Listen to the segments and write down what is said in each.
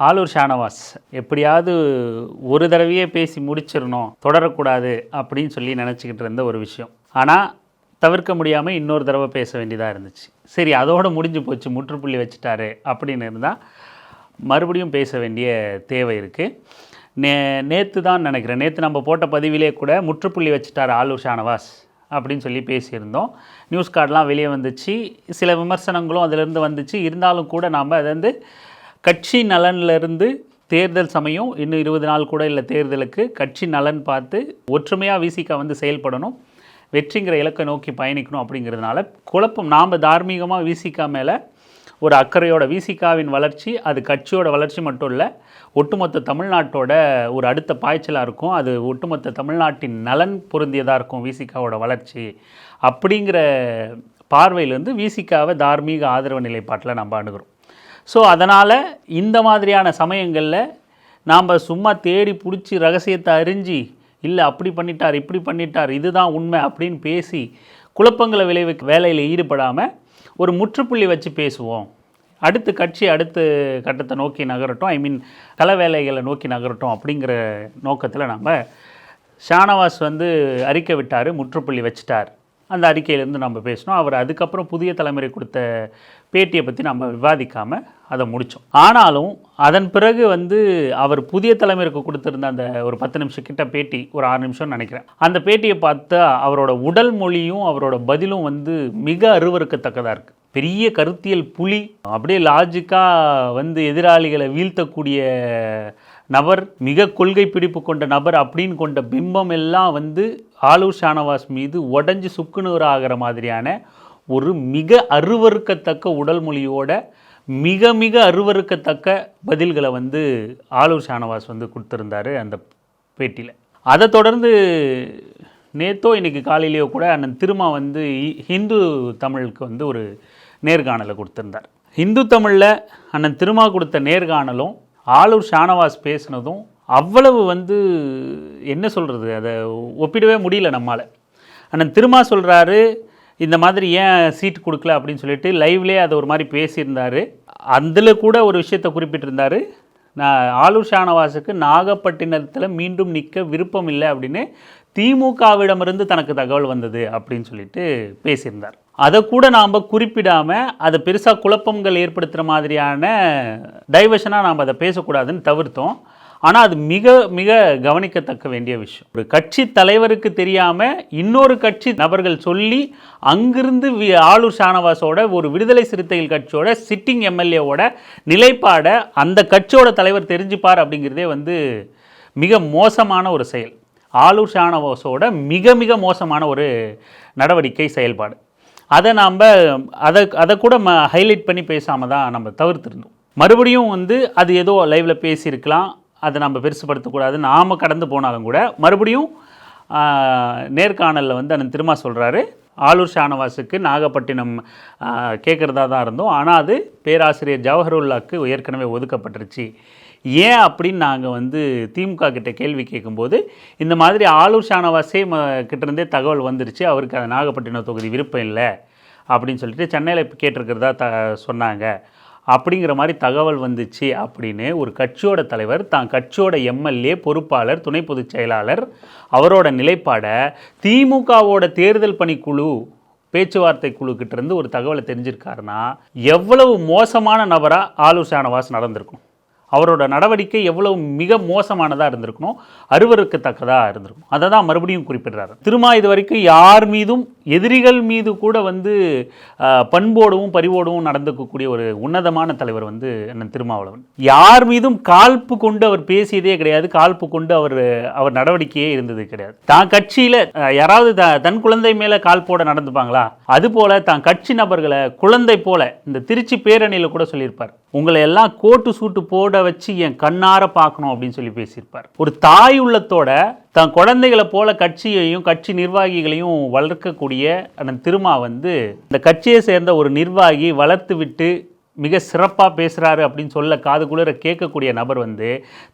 ஆலூர் ஷானவாஸ் எப்படியாவது ஒரு தடவையே பேசி முடிச்சிடணும், தொடரக்கூடாது அப்படின்னு சொல்லி நினச்சிக்கிட்டு இருந்த ஒரு விஷயம். ஆனால் தவிர்க்க முடியாமல் இன்னொரு தடவை பேச வேண்டியதாக இருந்துச்சு. சரி, அதோடு முடிஞ்சு போச்சு, முற்றுப்புள்ளி வச்சுட்டாரு அப்படின்னு இருந்தால் மறுபடியும் பேச வேண்டிய தேவை இருக்குது. நேற்று தான் நினைக்கிறேன், நேற்று நம்ம போட்ட பதிவிலே கூட முற்றுப்புள்ளி வச்சுட்டார் ஆலூர் ஷானவாஸ் அப்படின்னு சொல்லி பேசியிருந்தோம். நியூஸ் கார்டெலாம் வெளியே வந்துச்சு, சில விமர்சனங்களும் அதிலிருந்து வந்துச்சு. இருந்தாலும் கூட நாம் அதை வந்து கட்சி நலனிலிருந்து தேர்தல் சமயம் இன்னும் 20 நாள் கூட இல்லை தேர்தலுக்கு, கட்சி நலன் பார்த்து ஒற்றுமையாக விசிகா வந்து செயல்படணும், வெற்றிங்கிற இலக்கை நோக்கி பயணிக்கணும். அப்படிங்கிறதுனால குழப்பம், நாம் தார்மீகமாக விசிகா மேலே ஒரு அக்கறையோட, விசிகாவின் வளர்ச்சி அது கட்சியோட வளர்ச்சி மட்டும் இல்லை, ஒட்டுமொத்த தமிழ்நாட்டோட ஒரு அடுத்த பாய்ச்சலாக இருக்கும். அது ஒட்டுமொத்த தமிழ்நாட்டின் நலன் பொருந்தியதாக இருக்கும் விசிகாவோட வளர்ச்சி. அப்படிங்கிற பார்வையிலேருந்து விசிகாவை தார்மீக ஆதரவு நிலைப்பாட்டில் நம்ம அணுகிறோம். ஸோ அதனால் இந்த மாதிரியான சமயங்களில் நாம் சும்மா தேடி பிடிச்சி ரகசியத்தை அறிஞ்சு, இல்லை அப்படி பண்ணிட்டார் இப்படி பண்ணிட்டார் இதுதான் உண்மை அப்படின்னு பேசி குழப்பங்களை விளைவிக்க வேலையில் ஈடுபடாமல் ஒரு முற்றுப்புள்ளி வச்சு பேசுவோம். அடுத்து கட்சி அடுத்த கட்டத்தை நோக்கி நகரட்டும், கள வேலைகளை நோக்கி நகரட்டும் அப்படிங்கிற நோக்கத்தில் நம்ம ஷானவாஸ் வந்து அறிக்கை விட்டார், முற்றுப்புள்ளி வச்சுட்டார். அந்த அறிக்கையிலேருந்து நம்ம பேசணும். அவர் அதுக்கப்புறம் புதிய தலைமுறை கொடுத்த பேட்டியை பற்றி நம்ம விவாதிக்காமல் அதை முடித்தோம். ஆனாலும் அதன் பிறகு வந்து அவர் புதிய தலைமுறைக்கு கொடுத்துருந்த அந்த ஒரு 10 நிமிஷம் கிட்ட பேட்டி, ஒரு 6 நிமிஷம்னு நினைக்கிறேன், அந்த பேட்டியை பார்த்தா அவரோட உடல் மொழியும் அவரோட பதிலும் வந்து மிக அருவருக்கத்தக்கதாக இருக்குது. பெரிய கருத்தியல் புலி, அப்படியே லாஜிக்காக வந்து எதிராளிகளை வீழ்த்தக்கூடிய நபர், மிக கொள்கை பிடிப்பு கொண்ட நபர் அப்படின்னு கொண்ட பிம்பம் எல்லாம் வந்து ஆலூர் ஷானவாஸ் மீது உடஞ்சி சுக்குநூறு ஆகிற மாதிரியான ஒரு மிக அருவருக்கத்தக்க உடல் மொழியோட மிக மிக அருவருக்கத்தக்க பதில்களை வந்து ஆலூர் ஷானவாஸ் வந்து கொடுத்துருந்தார் அந்த பேட்டியில். அதை தொடர்ந்து நேத்தோ இன்றைக்கி காலையிலேயோ கூட அண்ணன் திருமா வந்து ஹிந்து தமிழுக்கு வந்து ஒரு நேர்காணலை கொடுத்துருந்தார். ஹிந்து தமிழில் அண்ணன் திருமா கொடுத்த நேர்காணலும் ஆலூர் ஷானவாஸ் பேசினதும் அவ்வளவு வந்து என்ன சொல்கிறது, அதை ஒப்பிடவே முடியல நம்மால். அண்ணன் திருமா சொல்கிறாரு, இந்த மாதிரி ஏன் சீட் கொடுக்கல அப்படின்னு சொல்லிட்டு லைவ்லேயே அதை ஒரு மாதிரி பேசியிருந்தார். அதில் கூட ஒரு விஷயத்தை குறிப்பிட்டிருந்தார், நான் ஆலூர் ஷானவாஸுக்கு நாகப்பட்டினத்தில் மீண்டும் நிற்க விருப்பம் இல்லை அப்படின்னு திமுகவிடமிருந்து தனக்கு தகவல் வந்தது அப்படின்னு சொல்லிட்டு பேசியிருந்தார். அதை கூட நாம் குறிப்பிடாமல் அதை பெருசாக குழப்பங்கள் ஏற்படுத்துகிற மாதிரியான டைவர்ஷனாக நாம் அதை பேசக்கூடாதுன்னு தவிர்த்தோம். ஆனால் அது மிக மிக கவனிக்கத்தக்க வேண்டிய விஷயம். ஒரு கட்சி தலைவருக்கு தெரியாமல் இன்னொரு கட்சி நபர்கள் சொல்லி அங்கிருந்து ஆலூர் ஷானவாஸோட ஒரு விடுதலை சிறுத்தைகள் கட்சியோட சிட்டிங் எம்எல்ஏவோட நிலைப்பாடை அந்த கட்சியோட தலைவர் தெரிஞ்சுப்பார் அப்படிங்கிறதே வந்து மிக மோசமான ஒரு செயல். ஆலூர் ஷானவாஸோட மிக மிக மோசமான ஒரு நடவடிக்கை, செயல்பாடு. அதை நாம் அதை கூட ஹைலைட் பண்ணி பேசாமல் தான் நம்ம தவிர்த்துருந்தோம். மறுபடியும் வந்து அது ஏதோ லைவில் பேசியிருக்கலாம், அதை நம்ம பெருசுப்படுத்தக்கூடாது, நாம் கடந்து போனாலும் கூட மறுபடியும் நேர்காணலில் வந்து அண்ணன் திருமா சொல்கிறாரு, ஆலூர் ஷானவாஸுக்கு நாகப்பட்டினம் கேட்குறதா தான் இருந்தோம், ஆனால் அது பேராசிரியர் ஜவஹருல்லாவுக்கு ஏற்கனவே ஒதுக்கப்பட்டுருச்சு. ஏன் அப்படின்னு நாங்கள் வந்து திமுக கிட்ட கேள்வி கேட்கும்போது, இந்த மாதிரி ஆலூர் ஷானவாஸே கிட்டேருந்தே தகவல் வந்துருச்சு, அவருக்கு அந்த நாகப்பட்டினம் தொகுதி விருப்பம் இல்லை அப்படின்னு சொல்லிட்டு சென்னையில் கேட்டிருக்கிறதா சொன்னாங்க அப்படிங்கிற மாதிரி தகவல் வந்துச்சு அப்படின்னு ஒரு கட்சியோட தலைவர், தான் கட்சியோட எம்எல்ஏ, பொறுப்பாளர், துணை பொதுச் செயலாளர் அவரோட நிலைப்பாடை திமுகவோட தேர்தல் பணிக்குழு பேச்சுவார்த்தை குழுக்கிட்டேருந்து ஒரு தகவலை தெரிஞ்சிருக்காருன்னா எவ்வளவு மோசமான நபராக ஆலூர் ஷானவாஸ் நடந்திருக்கும், அவரோட நடவடிக்கை எவ்வளவு மிக மோசமானதாக இருந்திருக்கணும், அருவருக்கத்தக்கதாக இருந்திருக்கும். அதை தான் மறுபடியும் குறிப்பிடுறாரு. திருமா இது வரைக்கும் யார் மீதும், எதிரிகள் மீது கூட வந்து பண்போடவும் பரிவோடவும் நடந்துக்கக்கூடிய ஒரு உன்னதமான தலைவர் வந்து அண்ணன் திருமாவளவன். யார் மீதும் காழ்ப்பு கொண்டு அவர் பேசியதே கிடையாது, காழ்ப்பு கொண்டு அவர் நடவடிக்கையே இருந்தது கிடையாது. தான் கட்சியில் யாராவது தன் குழந்தை மேலே காழ்ப்போட நடந்துப்பாங்களா, அதுபோல் தான் கட்சி நபர்களை குழந்தை போல, இந்த திருச்சி பேரணியில் கூட சொல்லியிருப்பார், உங்களை எல்லாம் கோட்டு சூட்டு போட வச்சு என் கண்ணார பார்க்கணும் அப்படின்னு சொல்லி பேசியிருப்பார். ஒரு தாய் உள்ளத்தோட தன் குழந்தைகளை போல கட்சியையும் கட்சி நிர்வாகிகளையும் வளர்க்கக்கூடிய அண்ணன் திருமா வந்து இந்த கட்சியை சேர்ந்த ஒரு நிர்வாகி வளர்த்து விட்டு மிக சிறப்பாக பேசுகிறாரு அப்படின்னு சொல்ல காது குளிர கேட்கக்கூடிய நபர் வந்து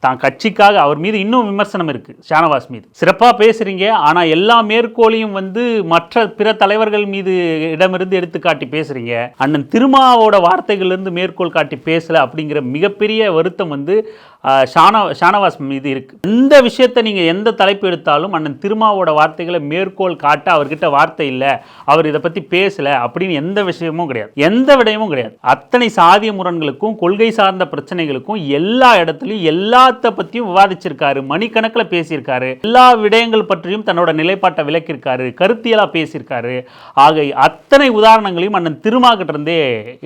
தான் கட்சிக்காக அவர் மீது இன்னும் விமர்சனம் இருக்குது. ஷானவாஸ் மீது சிறப்பாக பேசுகிறீங்க, ஆனால் எல்லா மேற்கோளையும் வந்து மற்ற பிற தலைவர்கள் மீது இடமிருந்து எடுத்துக்காட்டி பேசுகிறீங்க, அண்ணன் திருமாவோட வார்த்தைகளிலிருந்து மேற்கோள் காட்டி பேசலை அப்படிங்கிற மிகப்பெரிய வருத்தம் வந்து ஷானவாஸ் மீது இருக்குது. எந்த விஷயத்தை நீங்கள் எந்த தலைப்பு எடுத்தாலும் அண்ணன் திருமாவோட வார்த்தைகளை மேற்கோள் காட்ட அவர்கிட்ட வார்த்தை இல்லை, அவர் இதை பற்றி பேசலை அப்படின்னு எந்த விஷயமும் கிடையாது, எந்த விடயமும் கிடையாது. அத்தனை சாதிய முரண்களுக்கும் கொள்கை சார்ந்த பிரச்சனைகளுக்கும் எல்லா இடத்துலையும் எல்லாத்த பற்றியும் விவாதிச்சிருக்காரு, மணிக்கணக்கில் பேசியிருக்காரு, எல்லா விடயங்கள் பற்றியும் தன்னோட நிலைப்பாட்டை விளக்கியிருக்காரு, கருத்தியலாக பேசியிருக்காரு. ஆக அத்தனை உதாரணங்களையும் அண்ணன் திருமா கிட்ட இருந்தே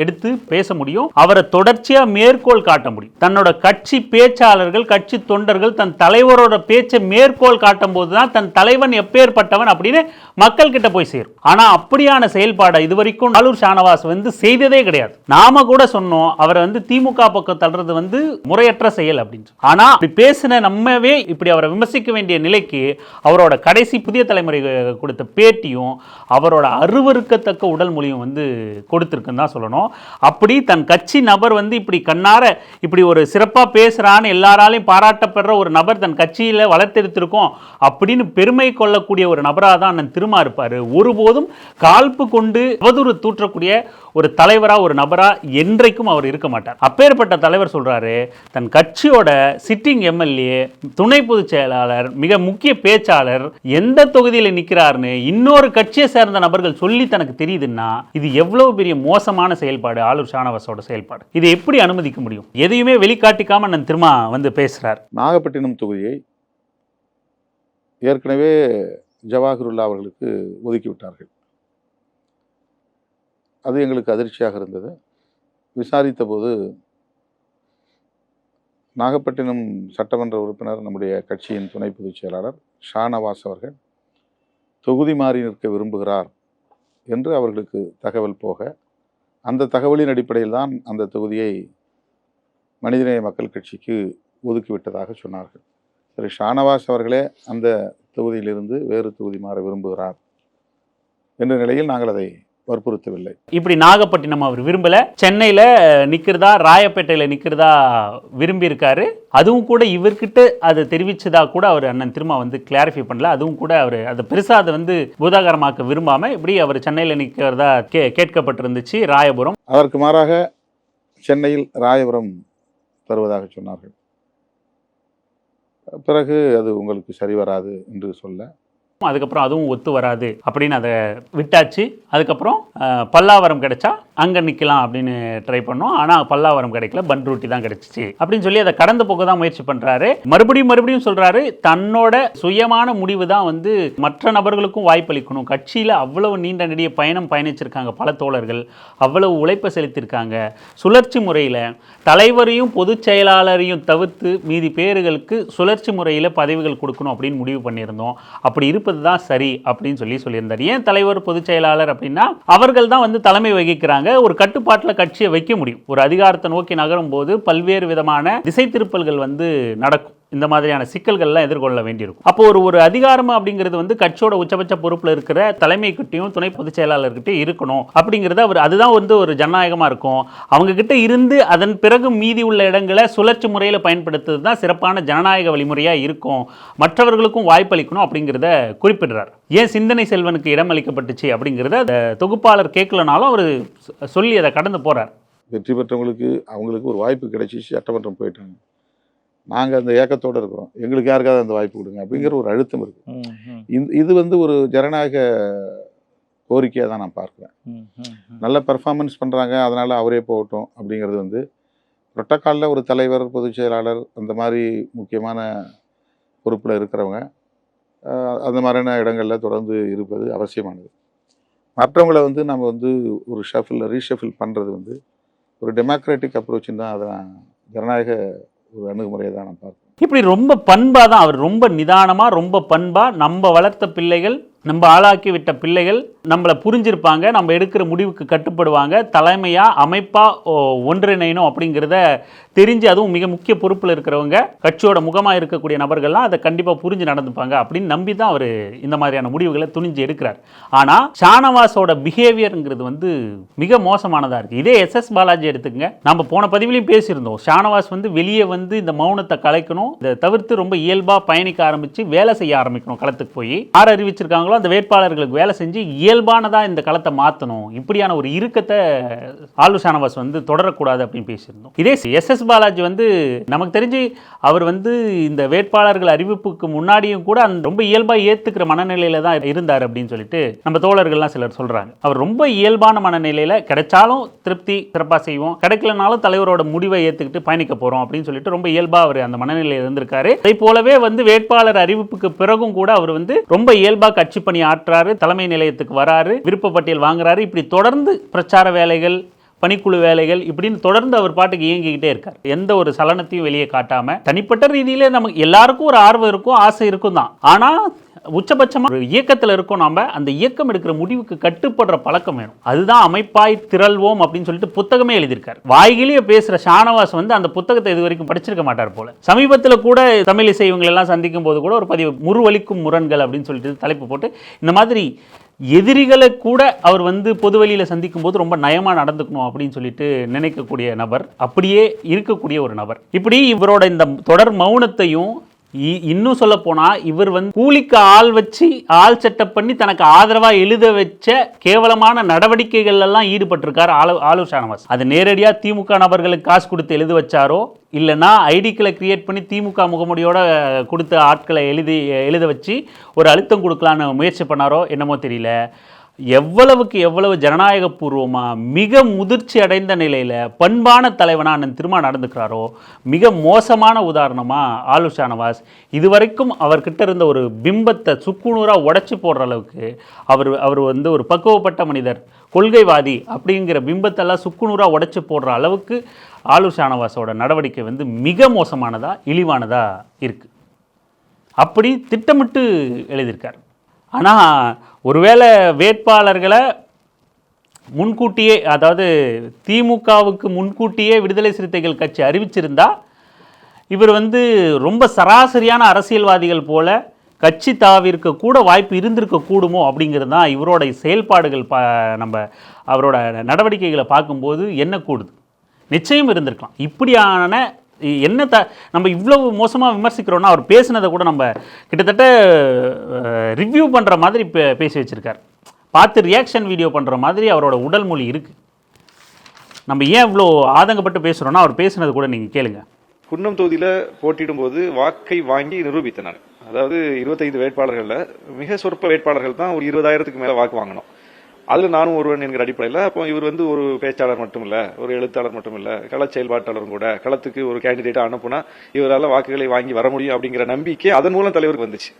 எடுத்து பேச முடியும், அவரை தொடர்ச்சியாக மேற்கோள் காட்ட முடியும். தன்னோட கட்சி பேச்சாளர்கள் கட்சி தொண்டர்கள் தன் தலைவரோட பேச்சை மேற்கோள் காட்டும் போதுதான் தன் தலைவன் எப்பேற்பட்டவன் அப்படின்னு மக்கள் கிட்ட போய் சேரும். ஆனா அப்படியான செயல்பாடை இதுவரைக்கும் ஆலூர் ஷானவாஸ் வந்து செய்ததே கிடையாது. நாம கூட சொன்னோம் அவரை வந்து திமுக பக்கம் தள்ளுறது வந்து முறையற்ற செயல் அப்படின்னு. ஆனா இப்படி பேசின நம்மவே இப்படி அவரை விமர்சிக்க வேண்டிய நிலைக்கு அவரோட கடைசி புதிய தலைமுறை கொடுத்த பேட்டியும் அவரோட அருவருக்கத்தக்க உடல் மொழியும் வந்து கொடுத்திருக்குன்னு தான் சொல்லணும். அப்படி தன் கட்சி நபர் வந்து இப்படி கண்ணார இப்படி ஒரு சிறப்பா பேசுறான்னு எல்லாராலையும் பாராட்டப்படுற ஒரு நபர் தன் கட்சியில வளர்த்தெடுத்திருக்கோம் அப்படின்னு பெருமை கொள்ளக்கூடிய ஒரு நபராக தான் அண்ணன் திருமா இருப்பாரு. ஒருபோதும் காழ்ப்பு கொண்டு அவதூறு தூற்றக்கூடிய ஒரு தலைவரா ஒரு நபரா என்றைக்கும் அவர் இருக்க மாட்டார். அப்பேற்பட்ட தலைவர் சொல்றாரு தன் கட்சியோட சிட்டிங் எம்எல்ஏ, துணை பொதுச் செயலாளர், மிக முக்கிய பேச்சாளர் எந்த தொகுதியில் நிற்கிறார்னு இன்னொரு கட்சியை சேர்ந்த நபர்கள் சொல்லி தனக்கு தெரியுதுன்னா இது எவ்வளவு பெரிய மோசமான செயல்பாடு ஆலூர் ஷானவாஸோட செயல்பாடு. இதை எப்படி அனுமதிக்க முடியும்? எதையுமே வெளிக்காட்டிக்காம நான் திரும்ப வந்து பேசுறார். நாகப்பட்டினம் தொகுதியை ஏற்கனவே ஜவாஹிருல்லா அவர்களுக்கு ஒதுக்கிவிட்டார்கள். அது எங்களுக்கு அதிர்ச்சியாக இருந்தது. விசாரித்த போது நாகப்பட்டினம் சட்டமன்ற உறுப்பினர் நம்முடைய கட்சியின் துணை பொதுச் செயலாளர் ஷானவாஸ் அவர்கள் தொகுதி மாறி நிற்க விரும்புகிறார் என்று அவர்களுக்கு தகவல் போக, அந்த தகவலின் அடிப்படையில் தான் அந்த தொகுதியை மனிதநேய மக்கள் கட்சிக்கு ஒதுக்கிவிட்டதாக சொன்னார்கள். சரி, ஷானவாஸ் அவர்களே அந்த தொகுதியிலிருந்து வேறு தொகுதி மாற விரும்புகிறார் என்ற நிலையில் நாங்கள் அதை வற்புறுத்தவில்லை. இப்படி நாகப்பட்டினம் அவர் விரும்பல, சென்னையில் நிற்கிறதா ராயப்பேட்டையில் நிற்கிறதா விரும்பி இருக்காரு. அதுவும் கூட இவர்கிட்ட அதை தெரிவிச்சதா கூட அவர் அண்ணன் திருமா வந்து கிளாரிஃபை பண்ணல. அதுவும் கூட அவர் அதை பெருசாக அதை வந்து பூதாகரமாக்க விரும்பாம இப்படி அவர் சென்னையில் நிற்கிறதா கேட்கப்பட்டிருந்துச்சு ராயபுரம். அதற்கு மாறாக சென்னையில் ராயபுரம் தருவதாக சொன்னார்கள். பிறகு அது உங்களுக்கு சரி வராது என்று சொல்ல, அதுக்கப்புறம் அதுவும் ஒத்து வராது அப்படின்னு அதை விட்டாச்சு. அதுக்கப்புறம் பல்லாவரம் கிடைச்சா அங்கே நிற்கலாம் அப்படின்னு ட்ரை பண்ணோம். ஆனால் பல்லாவரம் கிடைக்கல, பன்ருட்டி தான் கிடைச்சிச்சு அப்படின்னு சொல்லி அதை கடந்து போக தான் முயற்சி பண்ணுறாரு. மறுபடியும் சொல்கிறாரு தன்னோட சுயமான முடிவு தான் வந்து மற்ற நபர்களுக்கும் வாய்ப்பளிக்கணும். கட்சியில் அவ்வளவு நீண்ட நெடிய பயணம் பயணிச்சிருக்காங்க பல தோழர்கள், அவ்வளவு உழைப்பை செலுத்தியிருக்காங்க. சுழற்சி முறையில் தலைவரையும் பொதுச் செயலாளரையும் தவிர்த்து மீதி பேர்களுக்கு சுழற்சி முறையில் பதவிகள் கொடுக்கணும் அப்படின்னு முடிவு பண்ணியிருந்தோம். அப்படி தான் சரி அப்படின்னு சொல்லியிருந்தார். ஏன் தலைவர் பொதுச் செயலாளர் அப்படின்னா அவர்கள் தான் வந்து தலைமை வகிக்கிறாங்க. ஒரு கட்டுப்பாட்டில் கட்சியை வைக்க முடியும். ஒரு அதிகாரத்தை நோக்கி நகரும் போது பல்வேறு விதமான திசை திருப்பல்கள் வந்து நடக்கும். இந்த மாதிரியான சிக்கல்கள்லாம் எதிர்கொள்ள வேண்டியிருக்கும். அப்போ ஒரு அதிகாரம் அப்படிங்கிறது வந்து கட்சியோட உச்சபட்ச பொறுப்பில் இருக்கிற தலைமைக்கிட்டையும் துணை பொதுச் செயலாளர்கிட்டையும் இருக்கணும் அப்படிங்கிறது அதுதான் வந்து ஒரு ஜனநாயகமாக இருக்கும். அவங்க கிட்ட இருந்து அதன் பிறகு மீதி உள்ள இடங்களை சுழற்சி முறையில் பயன்படுத்துறது தான் சிறப்பான ஜனநாயக வழிமுறையாக இருக்கும். மற்றவர்களுக்கும் வாய்ப்பளிக்கணும் அப்படிங்கிறத குறிப்பிடுறார். ஏன் சிந்தனை செல்வனுக்கு இடம் அளிக்கப்பட்டுச்சு அப்படிங்கிறத தொகுப்பாளர் கேட்கலனாலும் அவர் சொல்லி அதை கடந்து போகிறார். வெற்றி பெற்றவங்களுக்கு அவங்களுக்கு ஒரு வாய்ப்பு கிடைச்சிச்சு, சட்டமன்றம் போயிட்டாங்க. நாங்கள் அந்த ஏக்கத்தோடு இருக்கிறோம், எங்களுக்கு யாருக்காவது அந்த வாய்ப்பு கொடுங்க அப்படிங்கிற ஒரு அழுத்தம் இருக்குது. இது வந்து ஒரு ஜனநாயக கோரிக்கையாக தான் நான் பார்க்குறேன். நல்ல பெர்ஃபார்மன்ஸ் பண்ணுறாங்க, அதனால் அவரே போகட்டும் அப்படிங்கிறது வந்து புரோட்டோக்காலில் ஒரு தலைவர் பொதுச் செயலாளர் அந்த மாதிரி முக்கியமான பொறுப்பில் இருக்கிறவங்க அந்த மாதிரியான இடங்களில் தொடர்ந்து இருப்பது அவசியமானது. மற்றவங்களை வந்து நம்ம வந்து ஒரு ரீஷஃபில் பண்ணுறது வந்து ஒரு டெமோக்ராட்டிக் அப்ரோச்சுன்னு தான் அதை ஜனநாயக ஒரு அணுகுமுறையை தான் நான் பார்ப்பேன். இப்படி ரொம்ப பண்பாக தான் அவர் ரொம்ப நிதானமாக ரொம்ப பண்பாக நம்ம வளர்த்த பிள்ளைகள் நம்ம ஆளாக்கி விட்ட பிள்ளைகள் நம்மளை புரிஞ்சிருப்பாங்க, நம்ம எடுக்கிற முடிவுக்கு கட்டுப்படுவாங்க, தலைமையாக அமைப்பாக ஒன்றிணையணும் அப்படிங்கிறத தெரிஞ்சு, அதுவும் மிக முக்கிய பொறுப்பில் இருக்கிறவங்க, கட்சியோட முகமாக இருக்கக்கூடிய நபர்கள்லாம் அதை கண்டிப்பாக புரிஞ்சு நடந்துப்பாங்க அப்படின்னு நம்பி தான் அவர் இந்த மாதிரியான முடிவுகளை துணிஞ்சு எடுக்கிறார். ஆனால் ஷானவாஸோட பிஹேவியருங்கிறது வந்து மிக மோசமானதாக இருக்குது. இதே எஸ்எஸ் பாலாஜி எடுத்துக்கங்க, நம்ம போன பதிவிலையும் பேசியிருந்தோம். ஷானவாஸ் வந்து வெளியே வந்து இந்த மௌனத்தை கலைக்கணும், இதை தவிர்த்து ரொம்ப இயல்பாக பயணிக்க ஆரம்பித்து வேலை செய்ய ஆரம்பிக்கணும். களத்துக்கு போய் யார் அறிவிச்சிருக்காங்களோ அந்த வேட்பாளர்களுக்கு வேலை செஞ்சு இயல்பானதா இந்த களத்தை மாற்றணும். இப்படியான ஒரு இறுக்கத்தை ஆளு ஷானவாஸ் வந்து தொடரக்கூடாது அப்படின்னு பேசியிருந்தோம். இதே எஸ்எஸ் பாலாஜி வந்து நமக்கு தெரிஞ்சு அவர் வந்து இந்த வேட்பாளர்கள் அறிவிப்புக்கு முன்னாடியும் கூட ரொம்ப இயல்பாக ஏற்றுக்கிற மனநிலையில தான் இருந்தார் அப்படின்னு சொல்லிட்டு நம்ம தோழர்கள்லாம் சிலர் சொல்றாங்க. அவர் ரொம்ப இயல்பான மனநிலையில கிடைச்சாலும் திருப்தி சிறப்பாக செய்வோம், கிடைக்கலனாலும் தலைவரோட முடிவை ஏற்றுக்கிட்டு பயணிக்க போறோம் அப்படின்னு சொல்லிட்டு ரொம்ப இயல்பாக அவர் அந்த மனநிலையில் இருந்திருக்காரு. அதே போலவே வந்து வேட்பாளர் அறிவிப்புக்கு பிறகும் கூட அவர் வந்து ரொம்ப இயல்பாக கட்சி பணி ஆற்றாரு, தலைமை நிலையத்துக்கு வராரு, விருப்ப பட்டியல் வாங்குறாரு. இப்படி தொடர்ந்து பிரச்சார வேலைகள், பணிக்குழு வேலைகள் இப்படின்னு தொடர்ந்து அவர் பாட்டுக்கு இயங்கிக்கிட்டே இருக்கார். எந்த ஒரு சலனத்தையும் வெளியே காட்டாம, தனிப்பட்ட ரீதியிலே நமக்கு எல்லாருக்கும் ஒரு ஆர்வம் இருக்கும், ஆசை இருக்கும் தான். ஆனா உச்சபட்சமாக ஒரு இயக்கத்தில் இருக்கும். நாம அந்த இயக்கம் எடுக்கிற முடிவுக்கு கட்டுப்படுற பழக்கம் வேணும். அதுதான் அமைப்பாய் திரள்வோம் அப்படின்னு சொல்லிட்டு புத்தகமே எழுதியிருக்காரு. வாய்கிலேயே பேசுற ஷானவாஸ் வந்து அந்த புத்தகத்தை இது வரைக்கும் படிச்சிருக்க மாட்டார் போல. சமீபத்தில் கூட தமிழ் இசை இவங்க எல்லாம் சந்திக்கும் போது கூட ஒரு பதிவு, முறுவலிக்கும் முரண்கள் அப்படின்னு சொல்லிட்டு தலைப்பு போட்டு, இந்த மாதிரி எதிரிகளை கூட அவர் வந்து பொதுவெளியில் சந்திக்கும் போது ரொம்ப நயமாக நடந்துக்கணும் அப்படின்னு சொல்லிட்டு நினைக்கக்கூடிய நபர், அப்படியே இருக்கக்கூடிய ஒரு நபர். இப்படி இவரோட இந்த தொடர் மௌனத்தையும், இன்னும் சொல்ல போனா இவர் வந்து கூலிக்கு ஆள் வச்சு ஆள் செட்டப் பண்ணி தனக்கு ஆதரவா எழுத வச்ச கேவலமான நடவடிக்கைகள் எல்லாம் ஈடுபட்டிருக்காரு ஆளு ஷானவாஸ். அது நேரடியா திமுக நபர்களுக்கு காசு கொடுத்து எழுத வச்சாரோ, இல்லைன்னா ஐடிக்களை கிரியேட் பண்ணி திமுக முகமுடியோட கொடுத்த ஆட்களை எழுத வச்சு ஒரு அழுத்தம் கொடுக்கலான்னு முயற்சி பண்ணாரோ என்னமோ தெரியல. எவ்வளவுக்கு எவ்வளவு ஜனநாயக பூர்வமாக மிக முதிர்ச்சி அடைந்த நிலையில் பண்பான தலைவனாக அண்ணன் திருமா நடந்துக்கிறாரோ, மிக மோசமான உதாரணமாக ஆளு ஷானவாஸ். இதுவரைக்கும் அவர்கிட்ட இருந்த ஒரு பிம்பத்தை சுக்குநூறாக உடைச்சி போடுற அளவுக்கு அவர் வந்து ஒரு பக்குவப்பட்ட மனிதர், கொள்கைவாதி அப்படிங்கிற பிம்பத்தெல்லாம் சுக்குநூறாக உடைச்சி போடுற அளவுக்கு ஆளு ஷானவாஸோட நடவடிக்கை வந்து மிக மோசமானதா, இழிவானதா இருக்குது. அப்படி திட்டமிட்டு எழுதியிருக்கார். ஆனால் ஒருவேளை வேட்பாளர்களை முன்கூட்டியே, அதாவது திமுகவுக்கு முன்கூட்டியே விடுதலை சிறுத்தைகள் கட்சி அறிவிச்சிருந்தா, இவர் வந்து ரொம்ப சராசரியான அரசியல்வாதிகள் போல கட்சி தாவிற்கு கூட வாய்ப்பு இருந்திருக்க கூடுமோ அப்படிங்கிறது தான் இவரோட செயல்பாடுகள். நம்ம அவரோட நடவடிக்கைகளை பார்க்கும்போது என்ன கூடுது, நிச்சயம் இருந்திருக்கலாம். இப்படியான என்ன நம்ம இவ்வளவு மோசமாக விமர்சிக்கிறோன்னா, அவர் பேசினதை கூட நம்ம கிட்டத்தட்ட ரிவ்யூ பண்ணுற மாதிரி பேசி வச்சுருக்கார். பார்த்து ரியாக்ஷன் வீடியோ பண்ணுற மாதிரி அவரோட உடல் மொழி இருக்குது. நம்ம ஏன் இவ்வளோ ஆதங்கப்பட்டு பேசுகிறோன்னா, அவர் பேசினது கூட நீங்கள் கேளுங்க. குன்னம் தொகுதியில் போட்டியிடும் போது வாக்கை வாங்கி நிரூபித்தனர். அதாவது 25 வேட்பாளர்களில் மிக சொற்ப வேட்பாளர்கள் தான் ஒரு 20,000க்கு மேலே வாக்கு வாங்கணும். அதில் நானும் ஒருவன் என்கிற அடிப்படையில், அப்போ இவர் வந்து ஒரு பேச்சாளர் மட்டும் இல்லை, ஒரு எழுத்தாளர் மட்டும் இல்லை, கள செயல்பாட்டாளரும் கூட. களத்துக்கு ஒரு கேண்டிடேட்டாக அனுப்புனா இவரால் வாக்குகளை வாங்கி வர முடியும் அப்படிங்கிற நம்பிக்கை அதன் மூலம் தலைவருக்கு வந்துச்சு.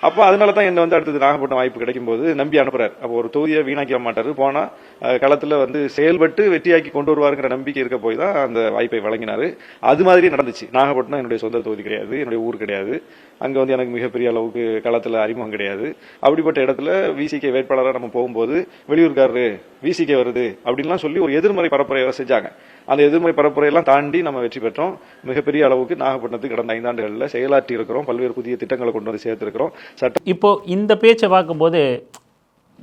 அப்போ அதனால தான் என்ன வந்து அடுத்தது நாகப்பட்டினம் வாய்ப்பு கிடைக்கும் போது நம்பி அனுப்புறாரு. அப்போ ஒரு தொகுதியை வீணாக்க மாட்டாரு, போனால் களத்தில் வந்து செயல்பட்டு வெற்றியாக்கி கொண்டு வருவாருங்கிற நம்பிக்கை இருக்க போய் தான் அந்த வாய்ப்பை வழங்கினாரு. அது மாதிரி நடந்துச்சு. நாகப்பட்டினம் என்னுடைய சொந்த தொகுதி கிடையாது, என்னுடைய ஊர் கிடையாது. அங்கே வந்து எனக்கு மிகப்பெரிய அளவுக்கு களத்தில் அறிமுகம் கிடையாது. அப்படிப்பட்ட இடத்துல விசிகே வேட்பாளராக நம்ம போகும்போது வெளியூர்காரரு விசிகே வருது அப்படின்லாம் சொல்லி ஒரு எதிர்மறை பரப்புரையை செஞ்சாங்க. அந்த எதிர்மறை பரப்புரையெல்லாம் தாண்டி நம்ம வெற்றி பெற்றோம். மிகப்பெரிய அளவுக்கு நாகப்பட்டினத்துக்கு கடந்த 5 ஆண்டுகளில் செயலாற்றி இருக்கிறோம். பல்வேறு புதிய திட்டங்களை கொண்டு வந்து சேர்த்திருக்கிறோம். இப்போ இந்த பேச்சை பார்க்கும்போது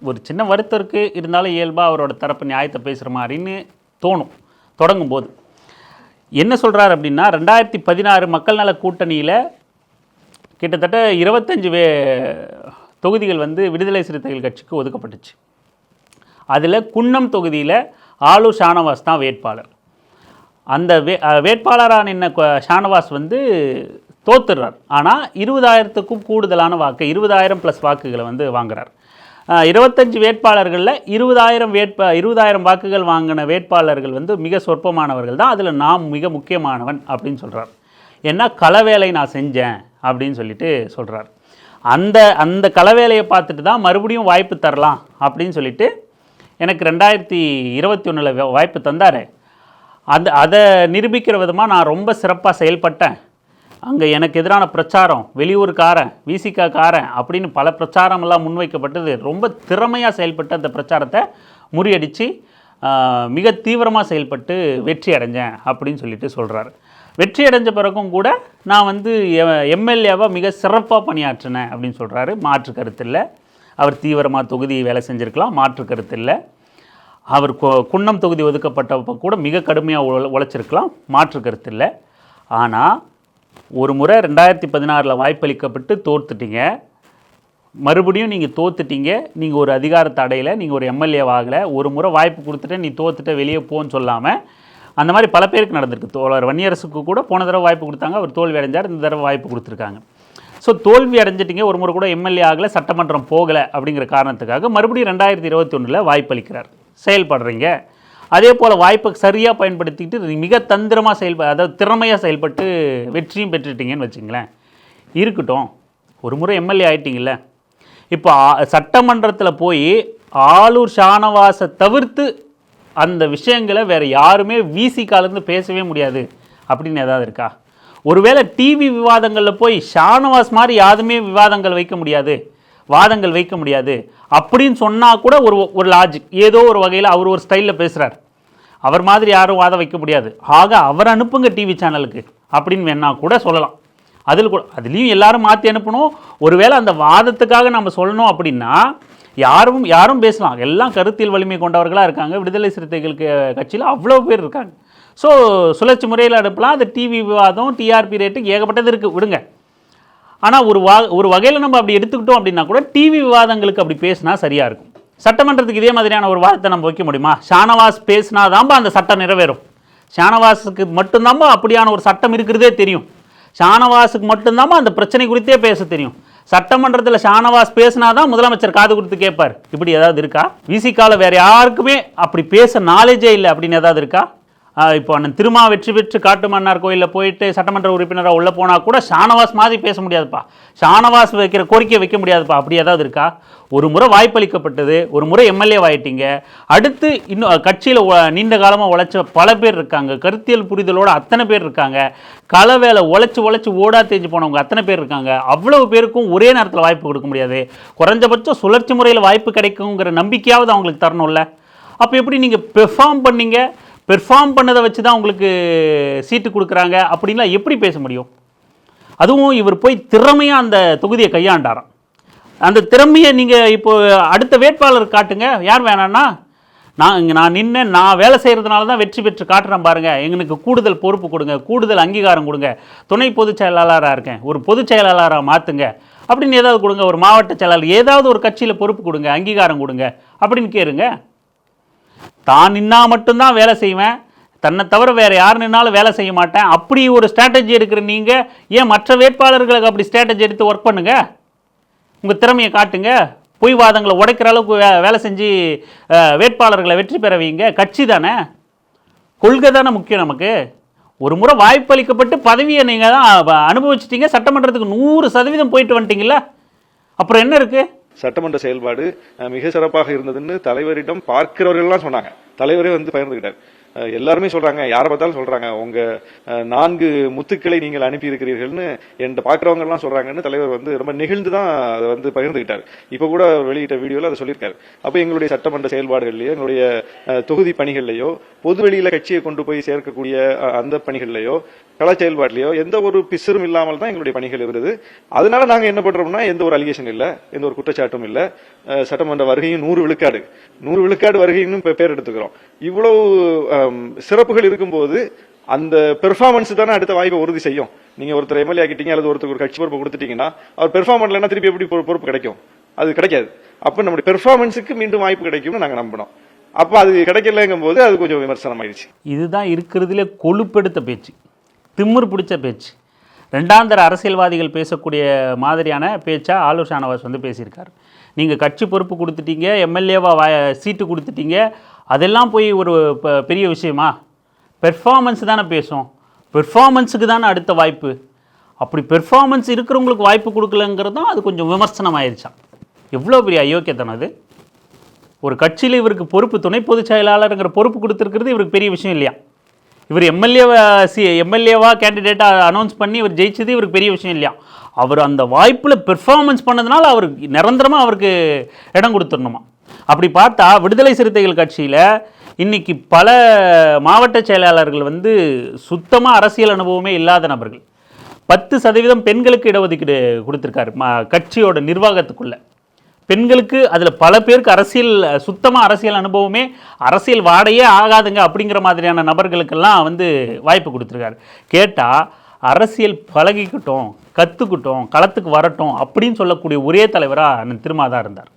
ஒரு சின்ன வருத்தம் இருக்குது, இருந்தாலும் இயல்பாக அவரோட தரப்பு நியாயத்தை பேசுகிற மாதிரின்னு தோணும். தொடங்கும் போது என்ன சொல்கிறார் அப்படின்னா, 2016 மக்கள் நல கூட்டணியில் கிட்டத்தட்ட 25 தொகுதிகள் வந்து விடுதலை சிறுத்தைகள் கட்சிக்கு ஒதுக்கப்பட்டுச்சு. அதில் குன்னம் தொகுதியில் ஆளு ஷானவாஸ் தான் வேட்பாளர். அந்த வேட்பாளரான என்ன ஷானவாஸ் வந்து தோத்துடுறார். ஆனால் 20,000க்கும் கூடுதலான வாக்கு, 20,000 ப்ளஸ் வாக்குகளை வந்து வாங்குறார். 25 வேட்பாளர்களில் 20,000 வாக்குகள் வாங்கின வேட்பாளர்கள் வந்து மிக சொற்பமானவர்கள் தான். அதில் நான் மிக முக்கியமானவன் அப்படின்னு சொல்கிறார். ஏன்னா களவேலை நான் செஞ்சேன் அப்படின்னு சொல்லிட்டு சொல்கிறார். அந்த களவேலையை பார்த்துட்டு தான் மறுபடியும் வாய்ப்பு தரலாம் அப்படின்னு சொல்லிட்டு எனக்கு 2021 வாய்ப்பு தந்தார். அதை நிரூபிக்கிற விதமாக நான் ரொம்ப சிறப்பாக செயல்பட்டேன். அங்கே எனக்கு எதிரான பிரச்சாரம், வெளியூருக்காரன், விசிகாக்காரன் அப்படின்னு பல பிரச்சாரமெல்லாம் முன்வைக்கப்பட்டது. ரொம்ப திறமையாக செயல்பட்டு அந்த பிரச்சாரத்தை முறியடித்து மிக தீவிரமாக செயல்பட்டு வெற்றி அடைஞ்சேன் அப்படின்னு சொல்லிட்டு சொல்கிறாரு. வெற்றி அடைஞ்ச பிறகும் கூட நான் வந்து எம்எல்ஏவாக மிக சிறப்பாக பணியாற்றினேன் அப்படின்னு சொல்கிறாரு. மாற்று கருத்து இல்லை. அவர் தீவிரமாக தொகுதி வேலை செஞ்சுருக்கலாம், மாற்று கருத்து இல்லை. அவர் குன்னம் தொகுதி ஒதுக்கப்பட்டப்போ கூட மிக கடுமையாக உழைச்சிருக்கலாம், மாற்று கருத்து இல்லை. ஆனால் ஒரு முறை 2016 வாய்ப்பளிக்கப்பட்டு தோற்றுட்டீங்க, மறுபடியும் நீங்கள் தோத்துட்டீங்க, நீங்கள் ஒரு அதிகாரத்தை அடையலை, நீங்கள் ஒரு எம்எல்ஏ ஆகலை, ஒரு முறை வாய்ப்பு கொடுத்துட்டு நீ தோத்துட்ட வெளியே போன்னு சொல்லாமல் அந்த மாதிரி பல பேருக்கு நடந்திருக்கு. தோழர் வன்னியரசுக்கு கூட போன தடவை வாய்ப்பு கொடுத்தாங்க, அவர் தோல்வி அடைஞ்சார், இந்த தடவை வாய்ப்பு கொடுத்துருக்காங்க. ஸோ தோல்வி அடைஞ்சிட்டிங்க, ஒரு முறை கூட எம்எல்ஏ ஆகலை, சட்டமன்றம் போகலை அப்படிங்கிற காரணத்துக்காக மறுபடியும் 2021 வாய்ப்பளிக்கிறார். செயல்படுறீங்க. அதே போல் வாய்ப்பை சரியாக பயன்படுத்திக்கிட்டு மிக தந்திரமாக அதாவது திறமையாக செயல்பட்டு வெற்றியும் பெற்றுட்டிங்கன்னு வச்சுங்களேன். இருக்கட்டும், ஒரு முறை எம்எல்ஏ ஆகிட்டிங்கள, இப்போ சட்டமன்றத்தில் போய் ஆளூர் ஷானவாஸை தவிர்த்து அந்த விஷயங்களை வேறு யாருமே விசிகாலேருந்து பேசவே முடியாது அப்படின்னு ஏதாவது இருக்கா? ஒருவேளை டிவி விவாதங்களில் போய் ஷானவாஸ் மாதிரி யாருமே விவாதங்கள் வைக்க முடியாது, வாதங்கள் வைக்க முடியாது அப்படின்னு சொன்னால் கூட ஒரு லாஜிக், ஏதோ ஒரு வகையில் அவர் ஒரு ஸ்டைலில் பேசுகிறார், அவர் மாதிரி யாரும் வாதம் வைக்க முடியாது, ஆக அவர் அனுப்புங்க டிவி சேனலுக்கு அப்படின்னு வேணா கூட சொல்லலாம். அதுலேயும் எல்லாரும் மாற்றி அனுப்பணும். ஒருவேளை அந்த வாதத்துக்காக நம்ம சொல்லணும் அப்படின்னா யாரும் பேசலாம், எல்லாம் கருத்தியல் வலிமை கொண்டவர்களாக இருக்காங்க. விடுதலை சிறுத்தைகளுக்கு கட்சியில் அவ்வளோ பேர் இருக்காங்க. ஸோ சுழற்சி முறையில் அனுப்பலாம். அது டிவி விவாதம், டிஆர்பி ரேட்டுக்கு ஏகப்பட்டது இருக்குது, விடுங்க. ஆனால் ஒரு வகையில் நம்ம அப்படி எடுத்துக்கிட்டோம் அப்படின்னா கூட டிவி விவாதங்களுக்கு அப்படி பேசினா சரியாக இருக்கும். சட்டமன்றத்துக்கு இதே மாதிரியான ஒரு வாதத்தை நம்ம வைக்க முடியுமா? ஷானவாஸ் பேசினாதான்பா அந்த சட்டம் நிறைவேறும். ஷானவாஸுக்கு மட்டும்தான்பா அப்படியான ஒரு சட்டம் இருக்கிறதே தெரியும். ஷானவாஸுக்கு மட்டும்தான்பா அந்த பிரச்சனை குறித்தே பேச தெரியும். சட்டமன்றத்தில் ஷானவாஸ் பேசினாதான் முதலமைச்சர் காது கொடுத்து கேட்பார். இப்படி ஏதாவது இருக்கா? விசிகால வேறு யாருக்குமே அப்படி பேச நாலேஜே இல்லை அப்படின்னு ஏதாவது இருக்கா? இப்போ அண்ணன் திருமா வெற்றி பெற்று காட்டுமன்னார் கோயிலில் போயிட்டு சட்டமன்ற உறுப்பினராக உள்ளே போனால் கூட ஷானவாஸ் மாதிரி பேச முடியாதுப்பா, ஷானவாஸ் வைக்கிற கோரிக்கை வைக்க முடியாதுப்பா, அப்படி ஏதாவது இருக்கா? ஒரு முறை வாய்ப்பளிக்கப்பட்டது, ஒரு முறை எம்எல்ஏ ஆகிட்டீங்க, அடுத்து இன்னும் கட்சியில் நீண்ட காலமாக உழைச்ச பல பேர் இருக்காங்க, கருத்தியல் புரிதலோடு அத்தனை பேர் இருக்காங்க, கள வேலை உழைச்சி ஓடா தேஞ்சு போனவங்க அத்தனை பேர் இருக்காங்க. அவ்வளவு பேருக்கும் ஒரே நேரத்தில் வாய்ப்பு கொடுக்க முடியாது. குறைஞ்சபட்சம் சுழற்சி முறையில் வாய்ப்பு கிடைக்குங்கிற நம்பிக்கையாவது அவங்களுக்கு தரணும்ல. அப்போ எப்படி நீங்கள் பெர்ஃபார்ம் பண்ணதை வச்சு தான் உங்களுக்கு சீட்டு கொடுக்குறாங்க அப்படின்லாம் எப்படி பேச முடியும்? அதுவும் இவர் போய் திறமையாக அந்த தொகுதியை கையாண்டாராம். அந்த திறமையை நீங்கள் இப்போ அடுத்த வேட்பாளர் காட்டுங்க, யார் வேணான்னா நான் நின்று நான் வேலை செய்கிறதுனால தான் வெற்றி பெற்று காட்டுறேன் பாருங்கள், எங்களுக்கு கூடுதல் பொறுப்பு கொடுங்க, கூடுதல் அங்கீகாரம் கொடுங்க, துணை பொதுச் செயலாளராக இருக்கேன், ஒரு பொதுச் செயலாளராக மாற்றுங்க அப்படின்னு ஏதாவது கொடுங்க, ஒரு மாவட்ட செயலாளர் ஏதாவது ஒரு கட்சியில் பொறுப்பு கொடுங்க, அங்கீகாரம் கொடுங்க அப்படின்னு கேளுங்க. தான் நின்னா மட்டும்தான் வேலை செய்வேன், தன்னை தவிர வேறு யார் நின்னாலும் வேலை செய்ய மாட்டேன், அப்படி ஒரு ஸ்ட்ராட்டஜி எடுக்கிற நீங்கள் ஏன் மற்ற வேட்பாளர்களுக்கு அப்படி ஸ்ட்ராட்டஜி எடுத்து ஒர்க் பண்ணுங்கள், உங்கள் திறமையை காட்டுங்க, பொய் வாதங்களை உடைக்கிற அளவுக்கு வேலை செஞ்சு வேட்பாளர்களை வெற்றி பெற வைங்க. கட்சி தானே, கொள்கை தானே முக்கியம் நமக்கு. ஒரு முறை வாய்ப்பளிக்கப்பட்டு பதவியை நீங்கள் தான் அனுபவிச்சிட்டிங்க, சட்டமன்றத்துக்கு 100% போயிட்டு வந்துட்டீங்களா, அப்புறம் என்ன இருக்குது? சட்டமன்ற செயல்பாடு மிக சிறப்பாக இருந்ததுன்னு தலைவரிடம் பார்க்கிறவர்கள்லாம் சொன்னாங்க. தலைவரே வந்து பகிர்ந்துகிட்டார். எல்லாருமே சொல்றாங்க, யாரை பார்த்தாலும் சொல்றாங்க, உங்க 4 முத்துக்களை நீங்கள் அனுப்பி இருக்கிறீர்கள்னு என்கிட்ட பாக்குறவங்க எல்லாம் சொல்றாங்கன்னு தலைவர் வந்து ரொம்ப நெகிழ்ந்துதான் அதை வந்து பகிர்ந்துகிட்டார். இப்ப கூட வெளியிட்ட வீடியோல அதை சொல்லியிருக்காரு. அப்ப எங்களுடைய சட்டமன்ற செயல்பாடுகள்லயோ, எங்களுடைய தொகுதி பணிகள்லயோ, பொதுவெளியில கட்சியை கொண்டு போய் சேர்க்கக்கூடிய அந்த பணிகள்லயோ, கள செயல்பாட்டிலையோ எந்த ஒரு பிசரும் இல்லாமல் தான் எங்களுடைய பணிகள் இருந்தது. அதனால நாங்க என்ன பண்றோம்னா, எந்த ஒரு அலிகேஷன் இல்ல, எந்த ஒரு குற்றச்சாட்டும் இல்ல, சட்டமன்ற வருகையும் 100 விழுக்காடு வருகைன்னு பேர் எடுத்துக்கிறோம். இவ்வளவு சிறப்புகள் இருக்கும்போது அந்த பெர்ஃபார்மன்ஸ் தானே அடுத்த வாய்ப்பை உறுதி செய்யும். நீங்க ஒருத்தர் எம்எல்ஏ ஆக்கிட்டீங்க அல்லது ஒருத்தருக்கு ஒரு கட்சி பொறுப்பு கொடுத்துட்டீங்கன்னா அவர் பெர்ஃபார்ம் பண்ணலன்னா திருப்பி எப்படி பொறுப்பு கிடைக்கும்? அது கிடைக்காது. அப்ப நம்முடைய பெர்ஃபார்மன்ஸுக்கு மீண்டும் வாய்ப்பு கிடைக்கும்னு நாங்க நம்பணும். அப்ப அது கிடைக்கலங்கும் போது அது கொஞ்சம் விமர்சனம் ஆயிடுச்சு. இதுதான் இருக்கிறதுல கொழுப்பெடுத்த பேச்சு, திமிர் பிடிச்ச பேச்சு, ரெண்டாந்தர அரசியல்வாதிகள் பேசக்கூடிய மாதிரியான பேச்சா ஆளூர் ஷானவாஸ் வந்து பேசியிருக்காரு. நீங்கள் கட்சி பொறுப்பு கொடுத்துட்டீங்க, எம்எல்ஏவா சீட்டு கொடுத்துட்டீங்க, அதெல்லாம் போய் ஒரு பெரிய விஷயமா? பெர்ஃபார்மன்ஸ் தானே பேசும், பெர்ஃபார்மன்ஸுக்கு தானே அடுத்த வாய்ப்பு. அப்படி பெர்ஃபார்மன்ஸ் இருக்கிறவங்களுக்கு வாய்ப்பு கொடுக்கலங்கிறது தான் அது கொஞ்சம் விமர்சனம் ஆயிடுச்சான். எவ்வளோ பெரிய அயோக்கியத்தனம் அது. ஒரு கட்சியில் இவருக்கு பொறுப்பு, துணை பொதுச் செயலாளருங்கிற பொறுப்பு கொடுத்துருக்கிறது இவருக்கு பெரிய விஷயம் இல்லையா? இவர் எம்எல்ஏவா கேண்டிடேட்டாக அனௌன்ஸ் பண்ணி இவர் ஜெயிச்சது இவருக்கு பெரிய விஷயம் இல்லையா, அவர் அந்த வாய்ப்பில் பெர்ஃபார்மன்ஸ் பண்ணதுனால அவருக்கு நிரந்தரமாக அவருக்கு இடம் கொடுத்துடணுமா. அப்படி பார்த்தா விடுதலை சிறுத்தைகள் கட்சியில் இன்றைக்கி பல மாவட்ட செயலாளர்கள் வந்து சுத்தமாக அரசியல் அனுபவமே இல்லாத நபர்கள். 10% பெண்களுக்கு இடஒதுக்கீடு கொடுத்துருக்காரு கட்சியோட நிர்வாகத்துக்குள்ள. பெண்களுக்கு அதில் பல பேருக்கு சுத்தமாக அரசியல் அனுபவமே அரசியல் வாடையே ஆகாதுங்க அப்படிங்கிற மாதிரியான நபர்களுக்கெல்லாம் வந்து வாய்ப்பு கொடுத்துருக்காரு. கேட்டால் அரசியல் பழகிக்கிட்டோம், கற்றுக்கிட்டோம், களத்துக்கு வரட்டும் அப்படின்னு சொல்லக்கூடிய ஒரே தலைவராக திருமா தான் இருந்தார்.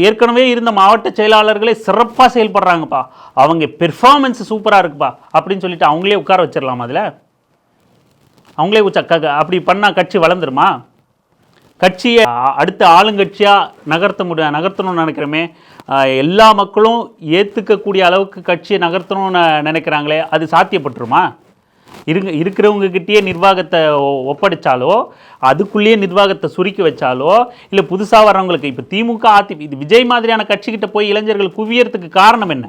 ஏற்கனவே இருந்த மாவட்ட செயலாளர்களே சிறப்பாக செயல்படுறாங்கப்பா, அவங்க பெர்ஃபார்மன்ஸ் சூப்பராக இருக்குப்பா அப்படின்னு சொல்லிட்டு அவங்களே உட்கார வச்சிடலாமா? அதில் அவங்களே அப்படி பண்ணால் கட்சி வளர்ந்துருமா? கட்சியை அடுத்த ஆளுங்கட்சியாக நகர்த்தணும்னு நினைக்கிறோமே, எல்லா மக்களும் ஏற்றுக்கக்கூடிய அளவுக்கு கட்சியை நகர்த்தணும்னு நினைக்கிறாங்களே, அது சாத்தியப்பட்டுருமா? இருக்கிறவங்ககிட்டயே நிர்வாகத்தை ஒப்படைச்சாலோ, அதுக்குள்ளேயே நிர்வாகத்தை சுருக்கி வச்சாலோ, இல்லை புதுசாக வர்றவங்களுக்கு இப்போ திமுக இது விஜய் மாதிரியான கட்சிக்கிட்ட போய் இளைஞர்கள் குவியறதுக்கு காரணம் என்ன?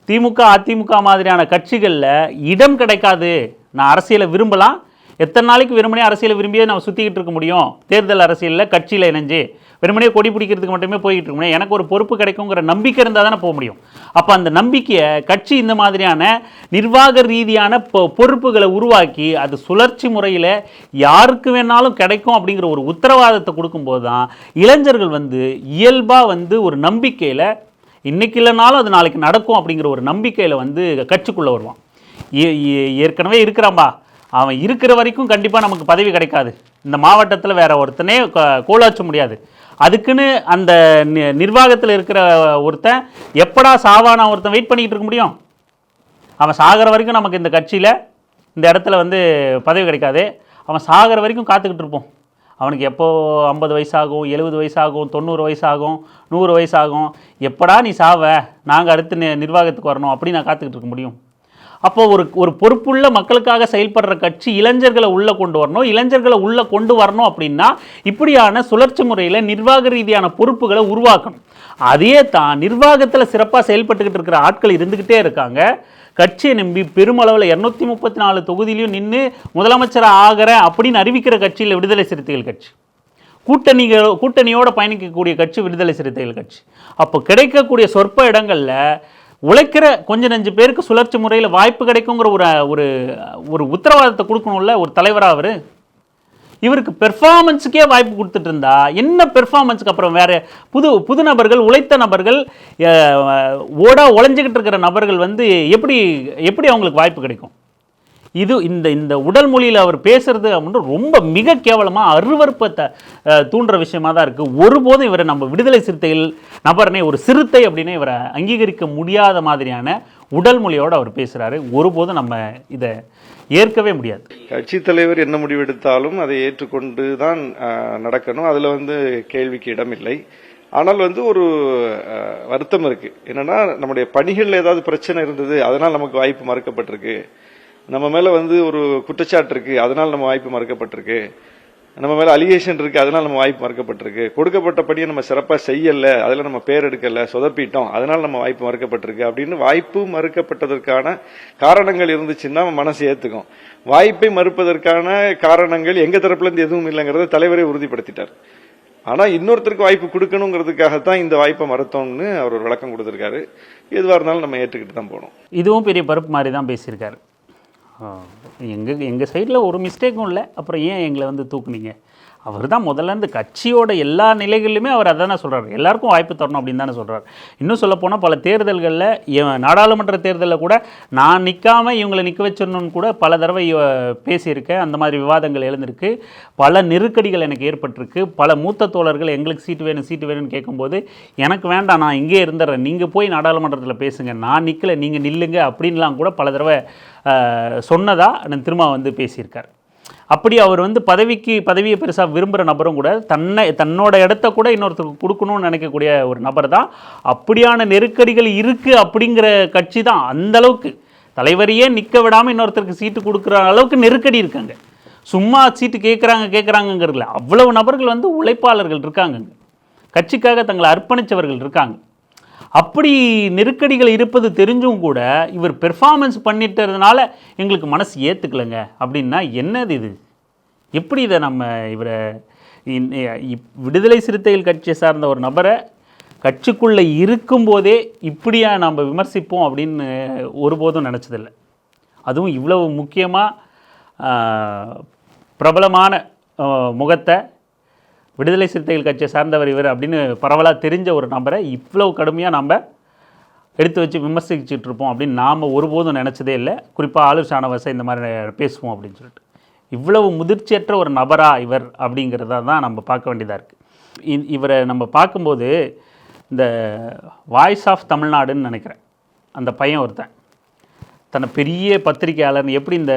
திமுக அதிமுக மாதிரியான கட்சிகளில் இடம் கிடைக்காது. நான் அரசியலை விரும்பலாம், எத்தனை நாளைக்கு வெறுமனே அரசியலை விரும்பியே நம்ம சுற்றிக்கிட்டு இருக்க முடியும்? தேர்தல் அரசியலில் கட்சியில் இணைஞ்சு வெறுமனே கொடி பிடிக்கிறதுக்கு மட்டுமே போய்கிட்டு இருக்க முடியும். எனக்கு ஒரு பொறுப்பு கிடைக்குங்கிற நம்பிக்கை இருந்தால் தானே போக முடியும். அப்போ அந்த நம்பிக்கையை கட்சி இந்த மாதிரியான நிர்வாக ரீதியான பொறுப்புகளை உருவாக்கி அது சுழற்சி முறையில் யாருக்கு வேணாலும் கிடைக்கும் அப்படிங்கிற ஒரு உத்தரவாதத்தை கொடுக்கும்போது தான் இளைஞர்கள் வந்து இயல்பாக வந்து ஒரு நம்பிக்கையில் இன்றைக்கி இல்லைனாலும் அது நாளைக்கு நடக்கும் அப்படிங்கிற ஒரு நம்பிக்கையில் வந்து கட்சிக்குள்ளே வருவான். ஏற்கனவே இருக்கிறான்பா, அவன் இருக்கிற வரைக்கும் கண்டிப்பாக நமக்கு பதவி கிடைக்காது, இந்த மாவட்டத்தில் வேற ஒருத்தனே கோலாச்ச முடியாது, அதுக்குன்னு அந்த நிர்வாகத்தில் இருக்கிற ஒருத்தன் எப்படா சாவானா ஒருத்தன் வெயிட் பண்ணிக்கிட்டு இருக்க முடியும்? அவன் சாகிற வரைக்கும் நமக்கு இந்த கட்சியில் இந்த இடத்துல வந்து பதவி கிடைக்காது, அவன் சாகிற வரைக்கும் காத்துக்கிட்டு இருப்போம். அவனுக்கு எப்போ 50 வயசாகும், 70 வயசாகும், 90 வயசாகும், 100 வயசாகும், எப்படா நீ சாவ, நாங்கள் அடுத்து நிர்வாகத்துக்கு வரணும் அப்படி நான் காத்துக்கிட்டு இருக்க முடியும்? அப்போது ஒரு பொறுப்புள்ள மக்களுக்காக செயல்படுற கட்சி இளைஞர்களை உள்ளே கொண்டு வரணும். இளைஞர்களை உள்ளே கொண்டு வரணும் அப்படின்னா இப்படியான சுழற்சி முறையில் நிர்வாக ரீதியான பொறுப்புகளை உருவாக்கணும். அதே தான் நிர்வாகத்தில் சிறப்பாக செயல்பட்டுக்கிட்டு இருக்கிற ஆட்கள் இருந்துக்கிட்டே இருக்காங்க. கட்சியை நம்பி பெருமளவில் 234 தொகுதியிலையும் நின்று முதலமைச்சர் ஆகிறேன் அப்படின்னு அறிவிக்கிற கட்சியில் விடுதலை சிறுத்தைகள் கட்சி. கூட்டணியோடு பயணிக்கக்கூடிய கட்சி விடுதலை சிறுத்தைகள் கட்சி. அப்போ கிடைக்கக்கூடிய சொற்ப இடங்களில் உழைக்கிற கொஞ்சம் நஞ்சு பேருக்கு சுழற்சி முறையில் வாய்ப்பு கிடைக்குங்கிற ஒரு உத்தரவாதத்தை கொடுக்கணும்ல ஒரு தலைவராக அவர். இவருக்கு பெர்ஃபார்மன்ஸுக்கே வாய்ப்பு கொடுத்துட்டு இருந்தா என்ன பெர்ஃபார்மன்ஸுக்கு அப்புறம் வேறு புது நபர்கள், உழைத்த நபர்கள், உழைஞ்சிக்கிட்டு இருக்கிற நபர்கள் வந்து எப்படி அவங்களுக்கு வாய்ப்பு கிடைக்கும்? இது இந்த உடல் மொழியில் அவர் பேசுறது அப்படின்னு ரொம்ப மிக கேவலமாக அருவருப்பத்தை தூண்டுற விஷயமாக தான் இருக்குது. ஒருபோதும் இவரை நம்ம விடுதலை சிறுத்தைகள் நபர்னே ஒரு சிறுத்தை அப்படின்னு இவரை அங்கீகரிக்க முடியாத மாதிரியான உடல் மொழியோடு அவர் பேசுகிறாரு. ஒருபோதும் நம்ம இதை ஏற்கவே முடியாது. கட்சி தலைவர் என்ன முடிவெடுத்தாலும் அதை ஏற்றுக்கொண்டு தான் நடக்கணும், அதில் வந்து கேள்விக்கு இடமில்லை. ஆனால் வந்து ஒரு வருத்தம் இருக்கு, என்னன்னா நம்முடைய பணிகளில் ஏதாவது பிரச்சனை இருந்தது, அதனால் நமக்கு வாய்ப்பு மறுக்கப்பட்டிருக்கு, நம்ம மேல வந்து ஒரு குற்றச்சாட்டு இருக்கு அதனால நம்ம வாய்ப்பு மறுக்கப்பட்டிருக்கு, நம்ம மேல அலிகேஷன் இருக்கு அதனால நம்ம வாய்ப்பு மறுக்கப்பட்டிருக்கு, கொடுக்கப்பட்ட படியை நம்ம சிறப்பா செய்யல அதுல நம்ம பேர் எடுக்கல சொதப்பிட்டோம் அதனால நம்ம வாய்ப்பு மறுக்கப்பட்டிருக்கு அப்படின்னு வாய்ப்பு மறுக்கப்பட்டதற்கான காரணங்கள் இருந்துச்சுன்னா மனசு ஏத்துக்கும். வாய்ப்பை மறுப்பதற்கான காரணங்கள் எங்க தரப்புல இருந்து எதுவும் இல்லைங்கிறத தலைவரே உறுதிப்படுத்திட்டார். ஆனா இன்னொருத்தருக்கு வாய்ப்பு கொடுக்கணுங்கிறதுக்காகத்தான் இந்த வாய்ப்பை மறுத்தோம்னு அவர் ஒரு விளக்கம் கொடுத்திருக்காரு. எதுவாக இருந்தாலும் நம்ம ஏற்றுக்கிட்டு தான் போகணும். இதுவும் பெரிய பருப்பு மாதிரி தான் பேசியிருக்காரு. எங்கள் சைடில் ஒரு மிஸ்டேக்கும் இல்லை, அப்புறம் ஏன் எங்களை வந்து தூக்குனீங்க? அவர் தான் முதல்ல இருந்து கட்சியோட எல்லா நிலைகளிலுமே அவர் அதானே சொல்கிறார், எல்லாருக்கும் வாய்ப்பு தரணும் அப்படின்னு தானே சொல்கிறார். இன்னும் சொல்லப்போனால் பல தேர்தல்களில் நாடாளுமன்ற தேர்தலில் கூட நான் நிற்காமல் இவங்களை நிற்க வச்சிடணும்னு கூட பல தடவை பேசியிருக்கேன். அந்த மாதிரி விவாதங்கள் எழுந்திருக்கு, பல நெருக்கடிகள் எனக்கு ஏற்பட்டிருக்கு. பல மூத்த தோழர்கள் எங்களுக்கு சீட்டு வேணும்னு கேட்கும்போது எனக்கு வேண்டாம், நான் இங்கே இருந்துடுறேன், நீங்கள் போய் நாடாளுமன்றத்தில் பேசுங்க, நான் நிற்கலை, நீங்கள் நில்லுங்க அப்படின்லாம் கூட பல தடவை சொன்னதாக திரும்ப வந்து பேசியிருக்கார். அப்படி அவர் வந்து பதவியை பெருசாக விரும்புகிற நபரும் கூட தன்னோட இடத்த கூட இன்னொருத்தருக்கு கொடுக்கணும்னு நினைக்கக்கூடிய ஒரு நபர் தான். அப்படியான நெருக்கடிகள் இருக்குது அப்படிங்கிற கட்சி தான் அந்தளவுக்கு தலைவரையே நிற்க விடாமல் இன்னொருத்தருக்கு சீட்டு கொடுக்குற அளவுக்கு நெருக்கடி இருக்காங்க. சும்மா சீட்டு கேட்குறாங்கிறதுல அவ்வளவு நபர்கள் வந்து உழைப்பாளர்கள் இருக்காங்க, கட்சிக்காக தங்களை அர்ப்பணித்தவர்கள் இருக்காங்க. அப்படி நெருக்கடிகள் இருப்பது தெரிஞ்சும் கூட இவர் பெர்ஃபார்மன்ஸ் பண்ணிட்டதுனால எங்களுக்கு மனசு ஏற்றுக்கலைங்க அப்படின்னா என்னது இது? எப்படி இதை நம்ம இவரை விடுதலை சிறுத்தைகள் கட்சியை சார்ந்த ஒரு நபரை கட்சிக்குள்ளே இருக்கும்போதே இப்படியா நம்ம விமர்சிப்போம் அப்படின்னு ஒருபோதும் நினச்சதில்லை. அதுவும் இவ்வளவு முக்கியமாக பிரபலமான முகத்தை விடுதலை சிறுத்தைகள் கட்சியை சார்ந்தவர் இவர் அப்படின்னு பரவலாக தெரிஞ்ச ஒரு நபரை இவ்வளவு கடுமையாக நம்ம எடுத்து வச்சு விமர்சிச்சுட்டு இருப்போம் அப்படின்னு நாம் ஒருபோதும் நினச்சதே இல்லை. குறிப்பாக ஆளுர் ஷானவாஸை இந்த மாதிரி பேசுவோம் அப்படின்னு சொல்லிட்டு இவ்வளவு முதிர்ச்சியற்ற ஒரு நபரா இவர் அப்படிங்கிறத தான் நம்ம பார்க்க வேண்டியதாக இருக்குது. இவரை நம்ம பார்க்கும்போது இந்த வாய்ஸ் ஆஃப் தமிழ்நாடுன்னு நினைக்கிறேன், அந்த பையன் ஒருத்தன் தன்னை பெரிய பத்திரிகையாளர், எப்படி இந்த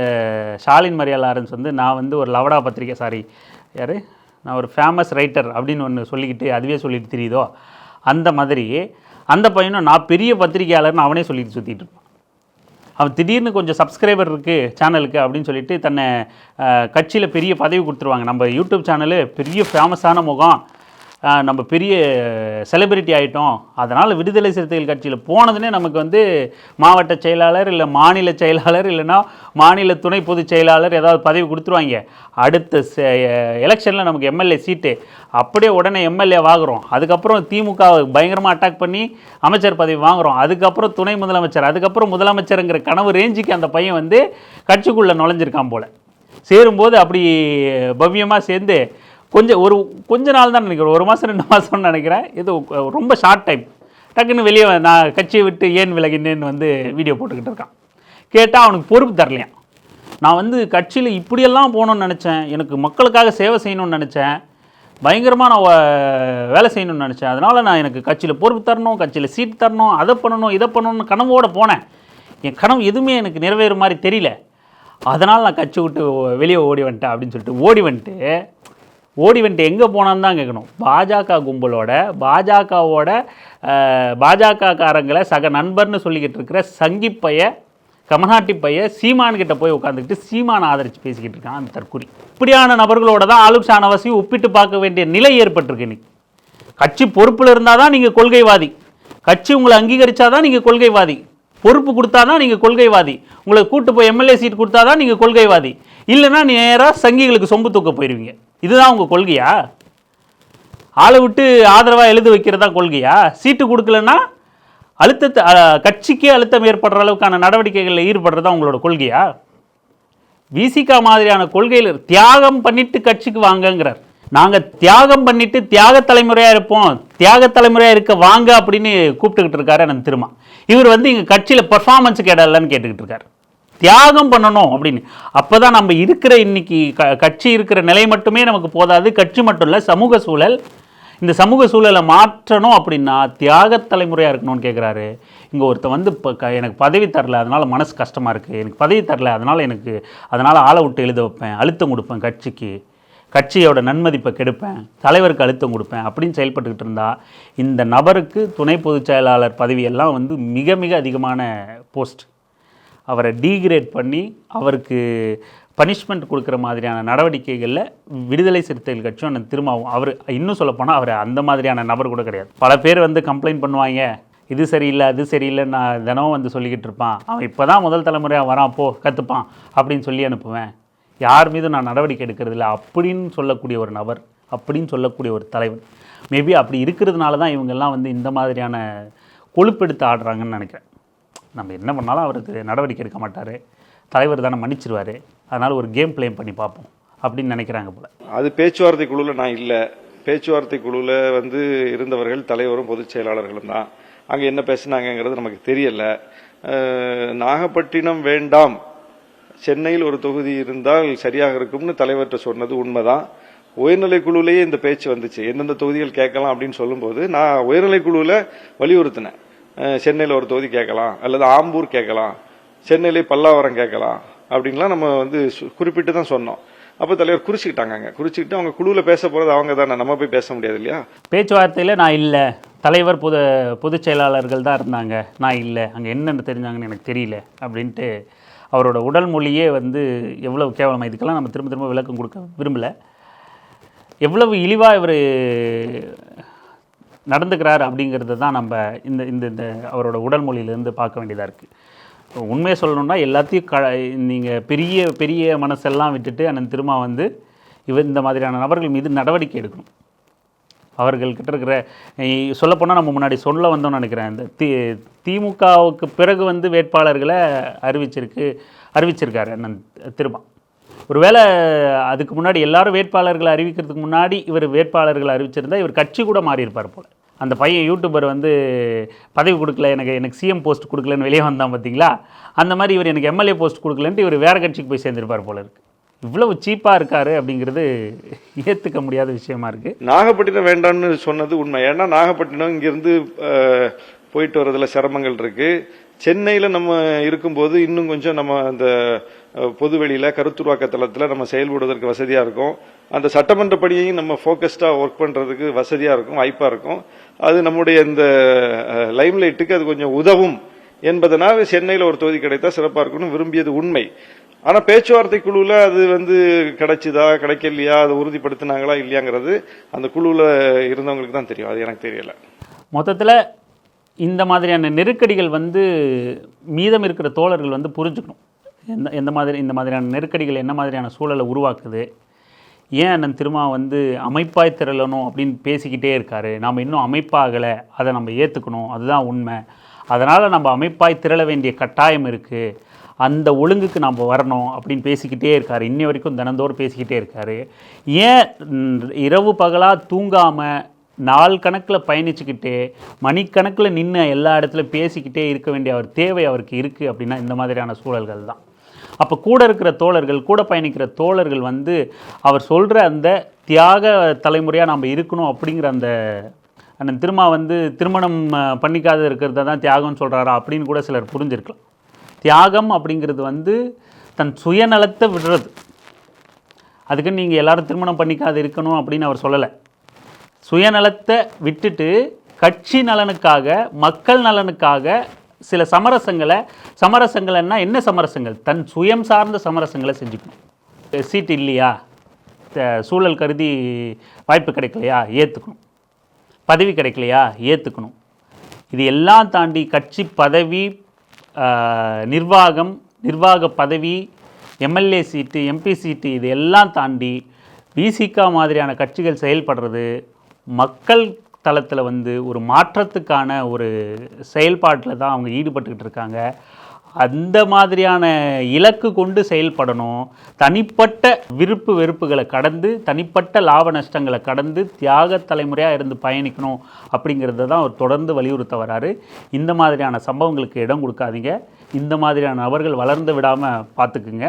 ஷாலின் மரியாலாரன்ஸ் வந்து நான் வந்து ஒரு லவடா பத்திரிக்கை யார் நான் ஒரு ஃபேமஸ் ரைட்டர் அப்படின்னு ஒன்று சொல்லிக்கிட்டு அதுவே சொல்லிட்டு தெரியுதோ, அந்த மாதிரி அந்த பையனும் நான் பெரிய பத்திரிகையாளர்னு அவனே சொல்லிட்டு சுற்றிட்டு இருப்பான். அவன் திடீர்னு கொஞ்சம் சப்ஸ்கிரைபர் இருக்குது சேனலுக்கு அப்படின்னு சொல்லிட்டு தன்னை கட்சியில் பெரிய பதவி கொடுத்துருவாங்க. நம்ம யூடியூப் சேனலு பெரிய ஃபேமஸான முகம், நம்ம பெரிய செலிபிரிட்டி ஆகிட்டோம், அதனால் விடுதலை சிறுத்தைகள் கட்சியில் போனதுன்னே நமக்கு வந்து மாவட்ட செயலாளர் இல்லை மாநில செயலாளர் இல்லைன்னா மாநில துணை பொதுச் செயலாளர் ஏதாவது பதவி கொடுத்துருவாங்க. அடுத்த எலெக்ஷனில் நமக்கு எம்எல்ஏ சீட்டு, அப்படியே உடனே எம்எல்ஏ வாங்குகிறோம். அதுக்கப்புறம் திமுக பயங்கரமாக அட்டாக் பண்ணி அமைச்சர் பதவி வாங்குகிறோம். அதுக்கப்புறம் துணை முதலமைச்சர், அதுக்கப்புறம் முதலமைச்சருங்கிற கனவு ரேஞ்சுக்கு அந்த பையன் வந்து கட்சிக்குள்ளே நுழைஞ்சிருக்கான் போல். சேரும்போது அப்படி பவ்யமாக சேர்ந்து கொஞ்ச நாள் தான் நினைக்கிறேன், 1 மாதம் 2 மாதம்னு நினைக்கிறேன், இது ரொம்ப ஷார்ட் டைம். டக்குன்னு வெளியே நான் கட்சியை விட்டு ஏன் விலகினேன்னு வந்து வீடியோ போட்டுக்கிட்டு இருக்கான். கேட்டால் அவனுக்கு பொறுப்பு தரலையாம். நான் வந்து கட்சியில் இப்படியெல்லாம் போகணுன்னு நினச்சேன், எனக்கு மக்களுக்காக சேவை செய்யணும்னு நினச்சேன், பயங்கரமாக நான் வேலை செய்யணும்னு நினச்சேன், அதனால் நான் எனக்கு கட்சியில் பொறுப்பு தரணும், கட்சியில் சீட் தரணும், அதை பண்ணணும் இதை பண்ணணும்னு கனவோடு போனேன். என் கனவு எதுவுமே எனக்கு நிறைவேற மாதிரி தெரியல, அதனால் நான் கட்சி விட்டு வெளியே ஓடி வந்துட்டேன் அப்படின்னு சொல்லிட்டு ஓடி வந்துட்டு எங்கே போனான்னு தான் கேட்கணும். பாஜக கும்பலோட பாஜகக்காரங்களை சக நண்பர்னு சொல்லிக்கிட்டு இருக்கிற சங்கிப்பைய கமநாட்டி பைய சீமான்கிட்ட போய் உட்காந்துக்கிட்டு சீமானை ஆதரித்து பேசிக்கிட்டு இருக்கான் அந்த தற்குறி. இப்படியான நபர்களோட தான் ஆளுர் ஷானவாஸையும் ஒப்பிட்டு பார்க்க வேண்டிய நிலை ஏற்பட்டிருக்கு. இன்னைக்கு கட்சி பொறுப்பில் இருந்தால் தான் நீங்கள் கொள்கைவாதி, கட்சி உங்களை அங்கீகரித்தா தான் நீங்கள் கொள்கைவாதி, பொறுப்பு கொடுத்தா தான் நீங்கள் கொள்கைவாதி, உங்களை கூட்டு போய் எம்எல்ஏ சீட் கொடுத்தா தான் நீங்கள் கொள்கைவாதி, இல்லைன்னா நேராக சங்கிகளுக்கு சொம்பு தூக்க போயிடுவீங்க. இதுதான் உங்கள் கொள்கையா? ஆளை விட்டு ஆதரவாக எழுத வைக்கிறதா கொள்கையா? சீட்டு கொடுக்கலன்னா கட்சிக்கே அழுத்தம் ஏற்படுற அளவுக்கான நடவடிக்கைகளில் ஈடுபடுறதா உங்களோட கொள்கையா? விசிகா மாதிரியான கொள்கையில் தியாகம் பண்ணிட்டு கட்சிக்கு வாங்கங்கிறார். நாங்கள் தியாகம் பண்ணிட்டு தியாக தலைமுறையாக இருப்போம், தியாக தலைமுறையாக இருக்க வாங்க அப்படின்னு கூப்பிட்டுக்கிட்டு இருக்காரு அண்ணன் திருமா. இவர் வந்து இங்கே கட்சியில் பர்ஃபார்மன்ஸுக்கு இடம் இல்லைன்னு கேட்டுக்கிட்டு இருக்காரு. தியாகம் பண்ணணும் அப்படின்னு. அப்போ தான் நம்ம இருக்கிற இன்னைக்கு கட்சி இருக்கிற நிலை மட்டுமே நமக்கு போதாது, கட்சி மட்டும் இல்லை சமூக சூழல், இந்த சமூக சூழலை மாற்றணும் அப்படின்னா தியாக தலைமுறையாக இருக்கணும்னு கேட்குறாரு. இங்கே ஒருத்தர் வந்து இப்போ எனக்கு பதவி தரல அதனால் மனசு கஷ்டமாக இருக்குது, எனக்கு பதவி தரல அதனால் ஆளை விட்டு எழுத வைப்பேன், அழுத்தம் கொடுப்பேன், கட்சியோட நன்மதிப்பை கெடுப்பேன், தலைவருக்கு அழுத்தம் கொடுப்பேன் அப்படின்னு செயல்பட்டுக்கிட்டு இருந்தால் இந்த நபருக்கு துணை பொதுச் செயலாளர் பதவியெல்லாம் வந்து மிக மிக அதிகமான போஸ்ட், அவரை டீக்ரேட் பண்ணி அவருக்கு பனிஷ்மெண்ட் கொடுக்குற மாதிரியான நடவடிக்கைகளில் விடுதலை சிறுத்தைகள் கட்சியும் திரும்பவும் அவர் இன்னும் சொல்லப்போனால் அவர் அந்த மாதிரியான நபர் கூட கிடையாது. பல பேர் வந்து கம்ப்ளைண்ட் பண்ணுவாங்க, இது சரியில்லை அது சரியில்லை, நான் தினமும் வந்து சொல்லிக்கிட்டு இருப்பான், அவன் இப்போ தான் முதல் தலைமுறையாக வரான், போ கற்றுப்பான் அப்படின்னு சொல்லி அனுப்புவேன், யார் மீதும் நான் நடவடிக்கை எடுக்கிறதில்ல அப்படின்னு சொல்லக்கூடிய ஒரு நபர், அப்படின்னு சொல்லக்கூடிய ஒரு தலைவர். மேபி அப்படி இருக்கிறதுனால தான் இவங்கெல்லாம் வந்து இந்த மாதிரியான கொழுப்பெடுத்து ஆடுறாங்கன்னு நினைக்கிறேன். நம்ம என்ன பண்ணாலும் அவருக்கு நடவடிக்கை எடுக்க மாட்டார், தலைவர் தானே மன்னிச்சிருவார், அதனால் ஒரு கேம் பிளே பண்ணி பார்ப்போம் அப்படின்னு நினைக்கிறாங்க போல். அது பேச்சுவார்த்தை குழுவில் நான் இல்லை, பேச்சுவார்த்தை குழுவில் வந்து இருந்தவர்கள் தலைவரும் பொதுச் செயலாளர்களும் தான். அங்கே என்ன பேசினாங்கிறது நமக்கு தெரியல. நாகப்பட்டினம் வேண்டாம், சென்னையில் ஒரு தொகுதி இருந்தால் சரியாக இருக்கும்னு தலைவர்கிட்ட சொன்னது உண்மைதான். உயர்நிலை குழுவிலேயே இந்த பேச்சு வந்துச்சு, எந்தெந்த தொகுதிகள் கேட்கலாம் அப்படின்னு சொல்லும்போது நான் உயர்நிலை குழுவில் வலியுறுத்தினேன், சென்னையில் ஒரு தொகுதி கேட்கலாம், அல்லது ஆம்பூர் கேட்கலாம், சென்னையிலே பல்லாவரம் கேட்கலாம் அப்படின்லாம் நம்ம வந்து குறிப்பிட்டு தான் சொன்னோம். அப்போ தலைவர் குறிச்சிக்கிட்டு அவங்க குழுவில் பேச போகிறது அவங்க தானே, நம்ம போய் பேச முடியாது இல்லையா. பேச்சுவார்த்தையில் நான் இல்லை, தலைவர் பொதுச் செயலாளர்கள் தான் இருந்தாங்க, நான் இல்லை, அங்கே என்னென்ன தெரிஞ்சாங்கன்னு எனக்கு தெரியல அப்படின்ட்டு அவரோட உடல் மொழியே வந்து எவ்வளவு கேவலமாக. இதுக்கெல்லாம் நம்ம திரும்ப திரும்ப விளக்கம் கொடுக்க விரும்பலை. எவ்வளவு இழிவாக இவர் நடந்துக்கிறார் அப்படிங்கிறது தான் நம்ம இந்த இந்த இந்த அவரோட உடல் மொழியிலேருந்து பார்க்க வேண்டியதாக இருக்குது. உண்மையை சொல்லணும்னா எல்லாத்தையும் நீங்கள் பெரிய பெரிய மனசெல்லாம் விட்டுட்டு அண்ணன் திருமா வந்து இந்த மாதிரியான நபர்கள் மீது நடவடிக்கை எடுக்கணும். அவர்கள்கிட்ட இருக்கிற சொல்லப்போனால் நம்ம முன்னாடி சொல்ல வந்தோம்னு நினைக்கிறேன். இந்த திமுகவுக்கு பிறகு வந்து வேட்பாளர்களை அறிவிச்சிருக்காரு அண்ணன் திருமா. ஒருவேளை அதுக்கு முன்னாடி எல்லாரும் வேட்பாளர்களை அறிவிக்கிறதுக்கு முன்னாடி இவர் வேட்பாளர்களை அறிவிச்சிருந்தா இவர் கட்சி கூட மாறி இருப்பார் போல். அந்த பையன் யூடியூபர் வந்து பதவி கொடுக்கல, எனக்கு சிஎம் போஸ்ட் கொடுக்கலன்னு வெளியே வந்தான் பார்த்தீங்களா, அந்த மாதிரி இவர் எனக்கு எம்எல்ஏ போஸ்ட் கொடுக்கலன்ட்டு இவர் வேறு கட்சிக்கு போய் சேர்ந்திருப்பார் போல இருக்குது. இவ்வளவு சீப்பாக இருக்காரு அப்படிங்கிறது ஏற்றுக்க முடியாத விஷயமா இருக்குது. நாகப்பட்டினம் வேண்டாம்னு சொன்னது உண்மை. ஏன்னா நாகப்பட்டினம் இங்கேருந்து போயிட்டு வர்றதுல சிரமங்கள் இருக்குது. சென்னையில் நம்ம இருக்கும்போது இன்னும் கொஞ்சம் நம்ம அந்த பொதுவெளியில் கருத்துருவாக்க தளத்தில் நம்ம செயல்படுவதற்கு வசதியாக இருக்கும். அந்த சட்டமன்ற பணியையும் நம்ம ஃபோக்கஸ்டாக ஒர்க் பண்ணுறதுக்கு வசதியாக இருக்கும், வாய்ப்பாக இருக்கும். அது நம்முடைய இந்த லைம்லைட்டுக்கு அது கொஞ்சம் உதவும் என்பதனால் சென்னையில் ஒரு தொகுதி கிடைத்தா சிறப்பாக இருக்கும்னு விரும்பியது உண்மை. ஆனால் பேச்சுவார்த்தை குழுவில் அது வந்து கிடைச்சிதா கிடைக்கலையா, அதை உறுதிப்படுத்தினாங்களா இல்லையாங்கிறது அந்த குழுவில் இருந்தவங்களுக்கு தான் தெரியும். அது எனக்கு தெரியலை. மொத்தத்தில் இந்த மாதிரியான நெருக்கடிகள் வந்து மீதம் இருக்கிற தோழர்கள் வந்து புரிஞ்சுக்கணும். இந்த மாதிரியான நெருக்கடிகள் என்ன மாதிரியான சூழலை உருவாக்குது, ஏன் அண்ணன் திருமா வந்து அமைப்பாய் திரளணும் அப்படின்னு பேசிக்கிட்டே இருக்காரு. நாம் இன்னும் அமைப்பாகலை, அதை நம்ம ஏற்றுக்கணும், அதுதான் உண்மை. அதனால் நம்ம அமைப்பாய் திரள வேண்டிய கட்டாயம் இருக்குது, அந்த ஒழுங்குக்கு நாம் வரணும் அப்படின்னு பேசிக்கிட்டே இருக்கார். இன்னி வரைக்கும் தினந்தோறும் பேசிக்கிட்டே இருக்கார். ஏன் இரவு பகலாக தூங்காமல் நாள் கணக்கில் பயணிச்சுக்கிட்டே மணிக்கணக்கில் நின்று எல்லா இடத்துலையும் பேசிக்கிட்டே இருக்க வேண்டிய தேவை அவருக்கு இருக்குது அப்படின்னா இந்த மாதிரியான சூழல்கள் தான். அப்போ கூட இருக்கிற தோழர்கள், கூட பயணிக்கிற தோழர்கள் வந்து அவர் சொல்கிற அந்த தியாக தலைமுறையாக நம்ம இருக்கணும் அப்படிங்கிற அந்த அண்ணன் திருமா வந்து திருமணம் பண்ணிக்காத இருக்கிறத தான் தியாகம்னு சொல்கிறாரா அப்படின்னு கூட சிலர் புரிஞ்சிருக்கலாம். தியாகம் அப்படிங்கிறது வந்து தன் சுயநலத்தை விடுறது. அதுக்கு நீங்கள் எல்லாரும் திருமணம் பண்ணிக்காது இருக்கணும் அப்படின்னு அவர் சொல்லலை. சுயநலத்தை விட்டுட்டு கட்சி நலனுக்காக, மக்கள் நலனுக்காக சில சமரசங்கள்னா என்ன சமரசங்கள்? தன் சுயம் சார்ந்த சமரசங்களை செஞ்சுக்கணும். சீட்டு இல்லையா, சூழல் கருதி வாய்ப்பு கிடைக்கலையா, ஏற்றுக்கணும். பதவி கிடைக்கலையா, ஏற்றுக்கணும். இது எல்லாம் தாண்டி கட்சி பதவி, நிர்வாக பதவி, எம்எல்ஏ சீட்டு, எம்பி சீட்டு, இது எல்லாம் தாண்டி விசிகா மாதிரியான கட்சிகள் செயல்படுறது மக்கள் தளத்தில் வந்து ஒரு மாற்றத்துக்கான ஒரு செயல்பாட்டில் தான் அவங்க ஈடுபட்டுக்கிட்டு இருக்காங்க. அந்த மாதிரியான இலக்கு கொண்டு செயல்படணும். தனிப்பட்ட விருப்பு வெறுப்புகளை கடந்து, தனிப்பட்ட லாப நஷ்டங்களை கடந்து தியாக தலைமுறையாக இருந்து பயணிக்கணும் அப்படிங்கிறத தான் அவர் தொடர்ந்து வலியுறுத்த வராரு. இந்த மாதிரியான சம்பவங்களுக்கு இடம் கொடுக்காதீங்க. இந்த மாதிரியான நபர்கள் வளர்ந்து விடாமல் பார்த்துக்குங்க.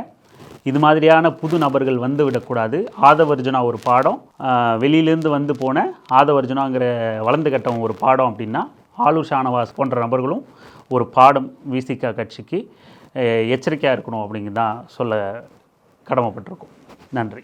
இது மாதிரியான புது நபர்கள் வந்து விடக்கூடாது. ஆதவர்ஜுனா ஒரு பாடம், வெளியிலேருந்து வந்து போன ஆதவர்ஜுனாங்கிற வளர்ந்து கட்டவன் ஒரு பாடம் அப்படின்னா, ஆலு ஷானவாஸ் போன்ற நபர்களும் ஒரு பாடம் விசிகா கட்சிக்கு எச்சரிக்கையாக இருக்கணும் அப்படிங்கிறது தான் சொல்ல கடமைப்பட்டிருக்கோம். நன்றி.